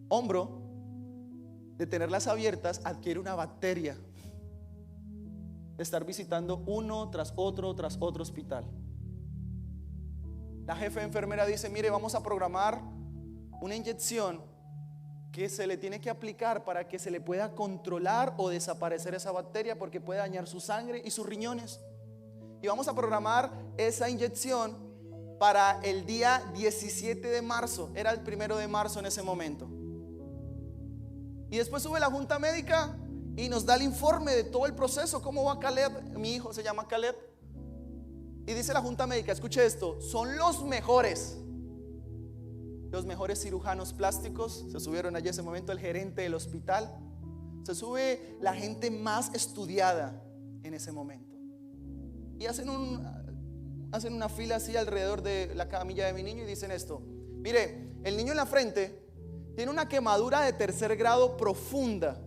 hombro, de tenerlas abiertas, adquiere una bacteria de estar visitando uno tras otro hospital. La jefe de enfermera dice: mire, vamos a programar una inyección que se le tiene que aplicar para que se le pueda controlar o desaparecer esa bacteria, porque puede dañar su sangre y sus riñones. Y vamos a programar esa inyección para el día 17 de marzo. Era el 1 de marzo en ese momento. Y después sube la junta médica y nos da el informe de todo el proceso. ¿Cómo va Caleb? Mi hijo se llama Caleb. Y dice la junta médica, escuche esto: son los mejores cirujanos plásticos. Se subieron allí ese momento el gerente del hospital. Se sube la gente más estudiada en ese momento. Y hacen una fila así alrededor de la camilla de mi niño y dicen esto: mire, el niño en la frente tiene una quemadura de 3er grado profunda,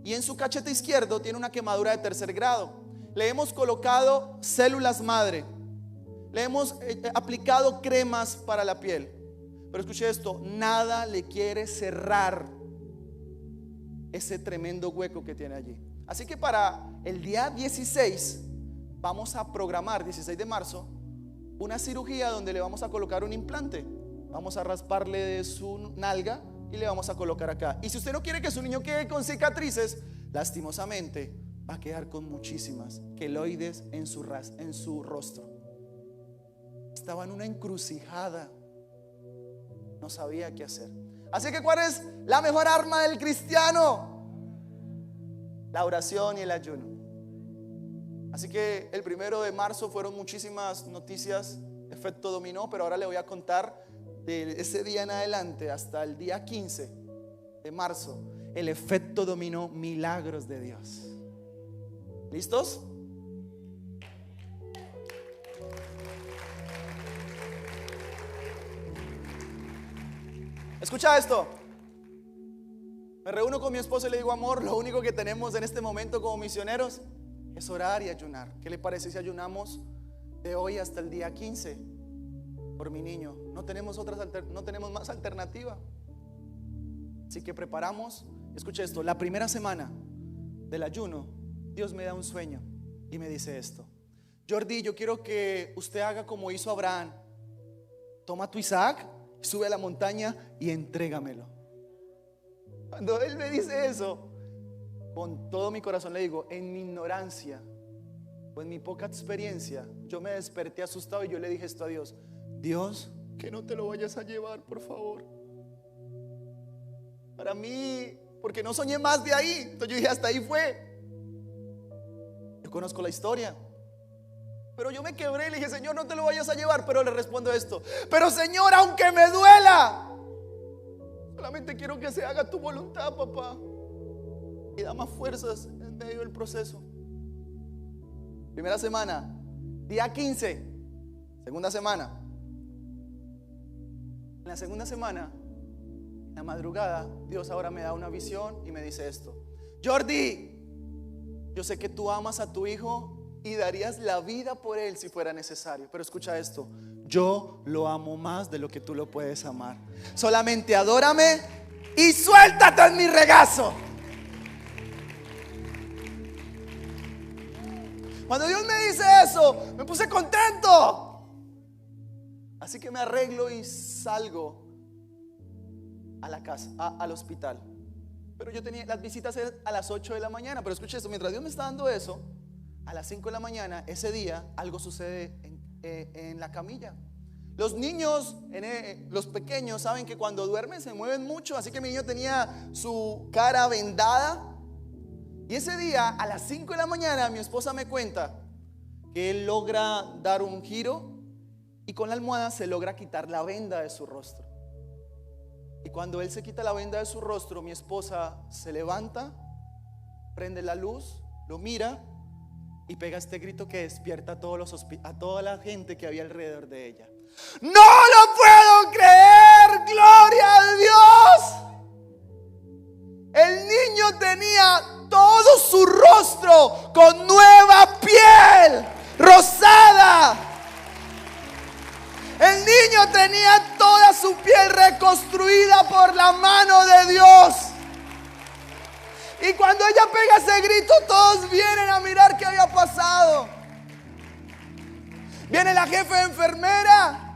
y en su cachete izquierdo tiene una quemadura de 3er grado. Le hemos colocado células madre, le hemos aplicado cremas para la piel, pero escuche esto: nada le quiere cerrar ese tremendo hueco que tiene allí. Así que para el día 16 vamos a programar, 16 de marzo, una cirugía donde le vamos a colocar un implante. Vamos a rasparle de su nalga y le vamos a colocar acá. Y si usted no quiere que su niño quede con cicatrices, lastimosamente va a quedar con muchísimas queloides en su rostro. Estaba en una encrucijada, no sabía qué hacer. Así que, ¿cuál es la mejor arma del cristiano? La oración y el ayuno. Así que el 1 de marzo fueron muchísimas noticias, efecto dominó, pero ahora le voy a contar de ese día en adelante hasta el día 15 de marzo, el efecto dominó, milagros de Dios. ¿Listos? Escucha esto. Me reúno con mi esposo y le digo: amor, lo único que tenemos en este momento como misioneros es orar y ayunar. ¿Qué le parece si ayunamos de hoy hasta el día 15 por mi niño? No tenemos más alternativa. Así que preparamos. Escuche esto: la primera semana del ayuno, Dios me da un sueño y me dice esto: Jordi, yo quiero que usted haga como hizo Abraham. Toma a tu Isaac, sube a la montaña y entrégamelo. Cuando él me dice eso, con todo mi corazón le digo: en mi ignorancia o en mi poca experiencia, yo me desperté asustado y yo le dije esto a Dios: Dios, que no te lo vayas a llevar, por favor. Para mí, porque no soñé más de ahí. Entonces yo dije: hasta ahí fue. Yo conozco la historia, pero yo me quebré y le dije: Señor, no te lo vayas a llevar. Pero le respondo esto: pero Señor, aunque me duela, solamente quiero que se haga tu voluntad, papá. Y da más fuerzas en medio del proceso. Primera semana, día 15. Segunda semana. En la segunda semana, en la madrugada, Dios ahora me da una visión y me dice esto: Jordi, yo sé que tú amas a tu hijo y darías la vida por él si fuera necesario, pero escucha esto: yo lo amo más de lo que tú lo puedes amar. Solamente adórame y suéltate en mi regazo. Cuando Dios me dice eso, me puse contento. Así que me arreglo y salgo a la casa, al hospital. Pero yo tenía las visitas a las 8 de la mañana. Pero escuche esto: mientras Dios me está dando eso, a las 5 de la mañana, ese día, algo sucede en la camilla. Los niños, los pequeños, saben que cuando duermen se mueven mucho. Así que mi niño tenía su cara vendada. Y ese día, a las 5 de la mañana, mi esposa me cuenta que él logra dar un giro y con la almohada se logra quitar la venda de su rostro. Y cuando él se quita la venda de su rostro, mi esposa se levanta, prende la luz, lo mira y pega este grito que despierta a toda la gente que había alrededor de ella. ¡No lo puedo creer! ¡Gloria a Dios! El niño tenía todo su rostro con nueva piel rosada. El niño tenía toda su piel reconstruida por la mano de Dios. Y cuando ella pega ese grito, todos vienen a mirar qué había pasado. Viene la jefe de enfermera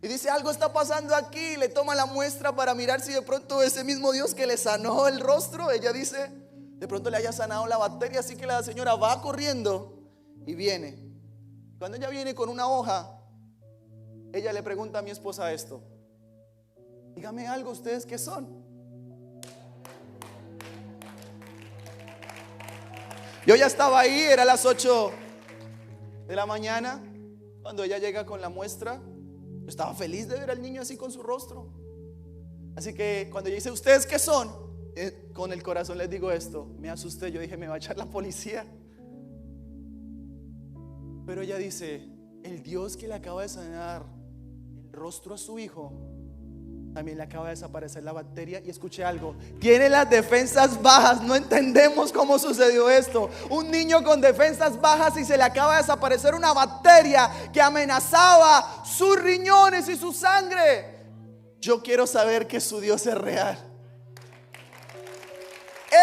y dice: algo está pasando aquí. Le toma la muestra para mirar si de pronto ese mismo Dios que le sanó el rostro, ella dice, de pronto le haya sanado la bacteria. Así que la señora va corriendo y viene. Cuando ella viene con una hoja, ella le pregunta a mi esposa esto: dígame algo, ¿ustedes qué son? Yo ya estaba ahí, era las 8 de la mañana cuando ella llega con la muestra. Yo estaba feliz de ver al niño así con su rostro. Así que cuando ella dice: ¿ustedes qué son? Con el corazón les digo esto. Me asusté, yo dije: me va a echar la policía. Pero ella dice: el Dios que le acaba de sanar el rostro a su hijo, también le acaba de desaparecer la bacteria. Y escuché algo: tiene las defensas bajas. No entendemos cómo sucedió esto. Un niño con defensas bajas y se le acaba de desaparecer una bacteria que amenazaba sus riñones y su sangre. Yo quiero saber que su Dios es real.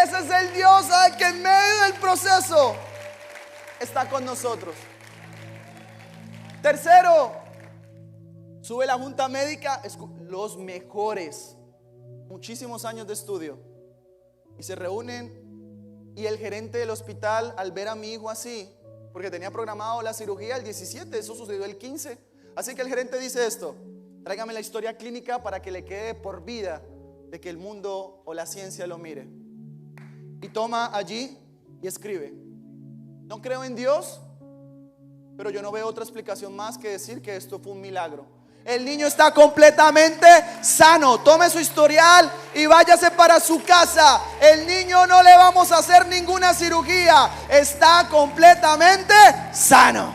Ese es el Dios que en medio del proceso está con nosotros. Tercero, sube la junta médica, los mejores, muchísimos años de estudio, y se reúnen. Y el gerente del hospital, al ver a mi hijo así, porque tenía programado la cirugía el 17, eso sucedió el 15. Así que el gerente dice esto: tráigame la historia clínica para que le quede por vida de que el mundo o la ciencia lo mire. Y toma allí y escribe: no creo en Dios, pero yo no veo otra explicación más que decir que esto fue un milagro. El niño está completamente sano. Tome su historial y váyase para su casa. El niño no le vamos a hacer ninguna cirugía. Está completamente sano.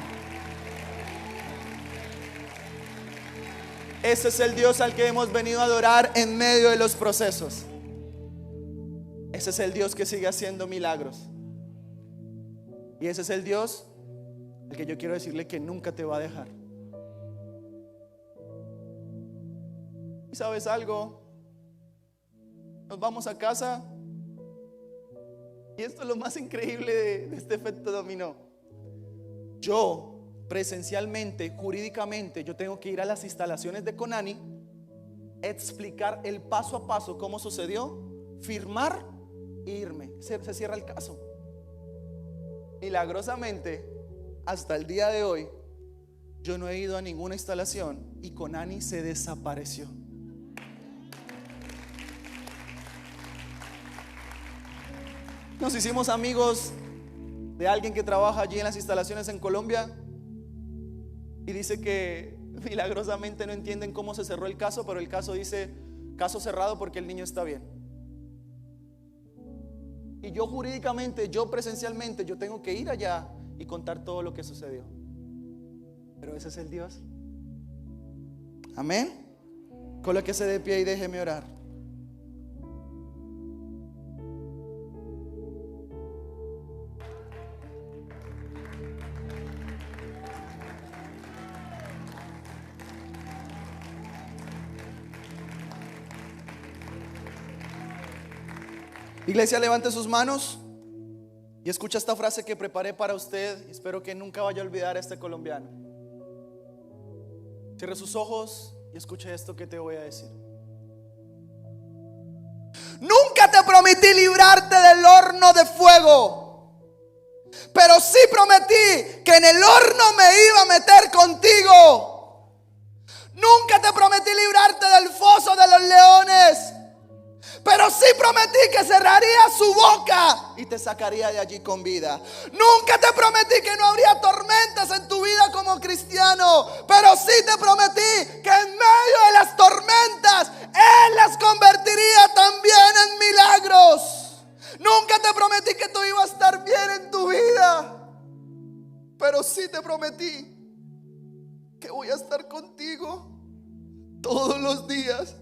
Ese es el Dios al que hemos venido a adorar en medio de los procesos. Ese es el Dios que sigue haciendo milagros. Y ese es el Dios al que yo quiero decirle que nunca te va a dejar. ¿Y sabes algo? Nos vamos a casa y esto es lo más increíble de este efecto dominó. Yo presencialmente, jurídicamente, yo tengo que ir a las instalaciones de Conani, explicar el paso a paso cómo sucedió, firmar e irme. Se cierra el caso. Milagrosamente, hasta el día de hoy, yo no he ido a ninguna instalación y Conani se desapareció. Nos hicimos amigos de alguien que trabaja allí en las instalaciones en Colombia y dice que milagrosamente no entienden cómo se cerró el caso, pero el caso dice: caso cerrado porque el niño está bien. Y yo jurídicamente, yo presencialmente, yo tengo que ir allá y contar todo lo que sucedió. Pero ese es el Dios. Amén. Colóquese de pie y déjeme orar. Iglesia, levante sus manos y escucha esta frase que preparé para usted. Espero que nunca vaya a olvidar a este colombiano. Cierre sus ojos y escuche esto que te voy a decir. Nunca te prometí librarte del horno de fuego, pero sí prometí que en el horno me iba a meter contigo. Nunca te prometí librarte del foso de los leones, pero sí prometí que cerraría su boca y te sacaría de allí con vida. Nunca te prometí que no habría tormentas en tu vida como cristiano, pero sí te prometí que en medio de las tormentas Él las convertiría también en milagros. Nunca te prometí que tú ibas a estar bien en tu vida, pero sí te prometí que voy a estar contigo todos los días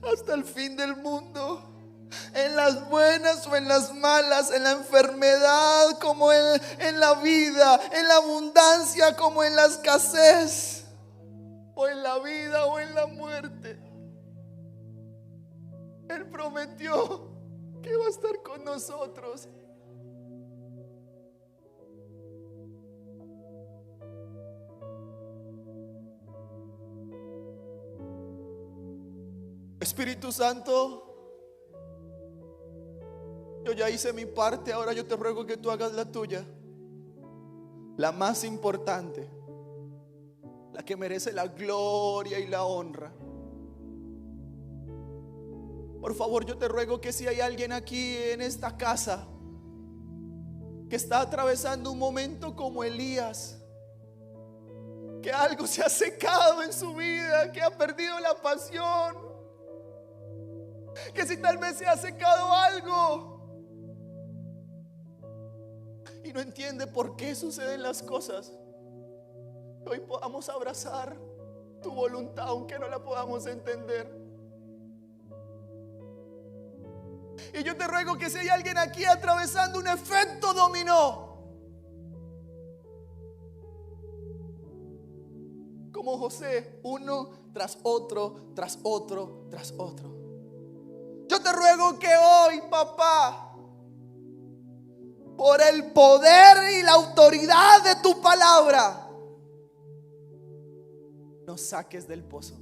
hasta el fin del mundo. En las buenas o en las malas, en la enfermedad como en la vida, en la abundancia como en la escasez, o en la vida o en la muerte. Él prometió que va a estar con nosotros. Espíritu Santo, yo ya hice mi parte, ahora yo te ruego que tú hagas la tuya, la más importante, la que merece la gloria y la honra. Por favor, yo te ruego que si hay alguien aquí en esta casa que está atravesando un momento como Elías, que algo se ha secado en su vida, que ha perdido la pasión, que si tal vez se ha secado algo y no entiende por qué suceden las cosas, hoy podamos abrazar tu voluntad aunque no la podamos entender. Y yo te ruego que si hay alguien aquí atravesando un efecto dominó, como José, uno tras otro, tras otro, tras otro, yo te ruego que hoy, papá, por el poder y la autoridad de tu palabra, nos saques del pozo,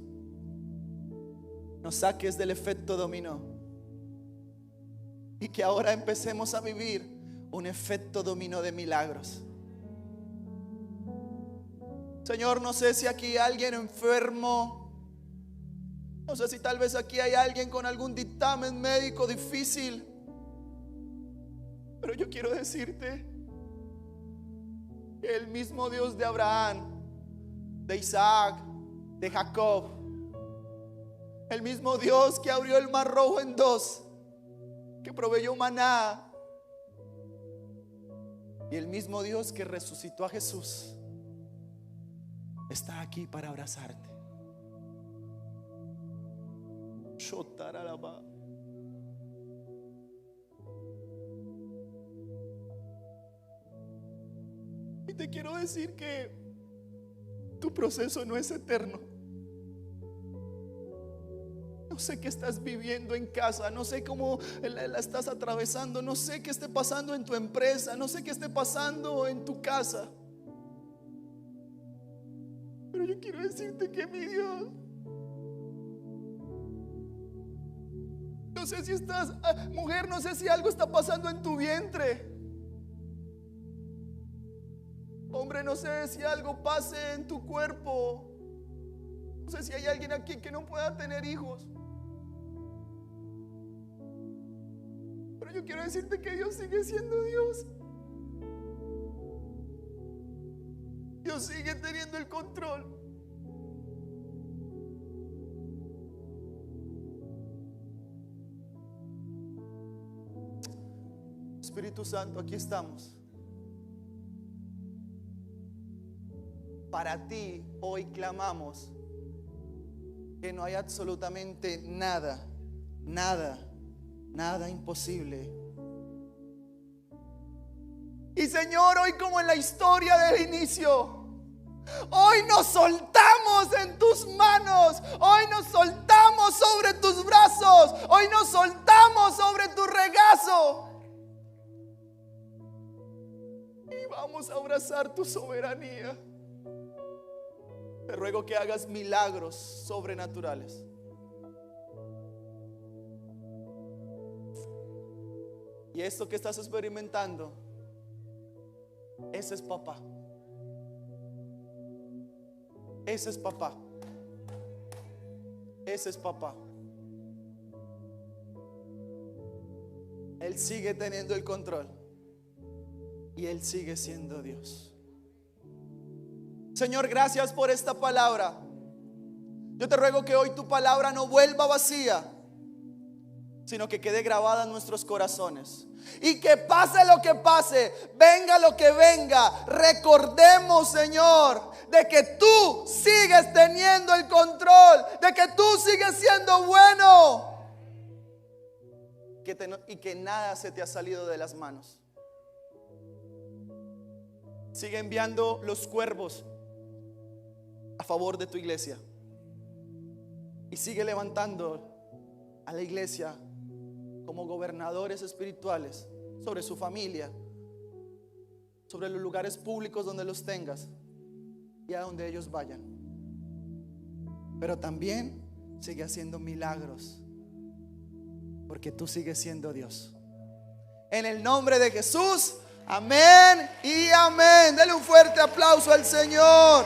nos saques del efecto dominó, y que ahora empecemos a vivir un efecto dominó de milagros. Señor, no sé si aquí hay alguien enfermo, no sé si tal vez aquí hay alguien con algún dictamen médico difícil, pero yo quiero decirte que el mismo Dios de Abraham, de Isaac, de Jacob, el mismo Dios que abrió el mar rojo en dos, que proveyó maná, y el mismo Dios que resucitó a Jesús, está aquí para abrazarte. Y te quiero decir que tu proceso no es eterno. No sé qué estás viviendo en casa, no sé cómo la estás atravesando, no sé qué esté pasando en tu empresa, no sé qué esté pasando en tu casa, pero yo quiero decirte que mi Dios, no sé si estás, mujer, no sé si algo está pasando en tu vientre. Hombre, no sé si algo pase en tu cuerpo. No sé si hay alguien aquí que no pueda tener hijos. Pero yo quiero decirte que Dios sigue siendo Dios. Dios sigue teniendo el control. Espíritu Santo, aquí estamos. Para ti hoy clamamos que no hay absolutamente nada, nada, nada imposible. Y Señor, hoy como en la historia del inicio, hoy nos soltamos en tus manos, hoy nos soltamos sobre tus brazos, hoy nos soltamos sobre tu regazo. Y vamos a abrazar tu soberanía. Te ruego que hagas milagros sobrenaturales. Y esto que estás experimentando, ese es papá. Ese es papá. Ese es papá. Él sigue teniendo el control. Y Él sigue siendo Dios. Señor, gracias por esta palabra. Yo te ruego que hoy tu palabra no vuelva vacía, sino que quede grabada en nuestros corazones. Y que pase lo que pase, venga lo que venga, recordemos, Señor, de que tú sigues teniendo el control, de que tú sigues siendo bueno. y que nada se te ha salido de las manos. Sigue enviando los cuervos a favor de tu iglesia. Y sigue levantando a la iglesia como gobernadores espirituales sobre su familia, sobre los lugares públicos donde los tengas y a donde ellos vayan. Pero también sigue haciendo milagros, porque tú sigues siendo Dios. En el nombre de Jesús, amén y amén. Dele un fuerte aplauso al Señor.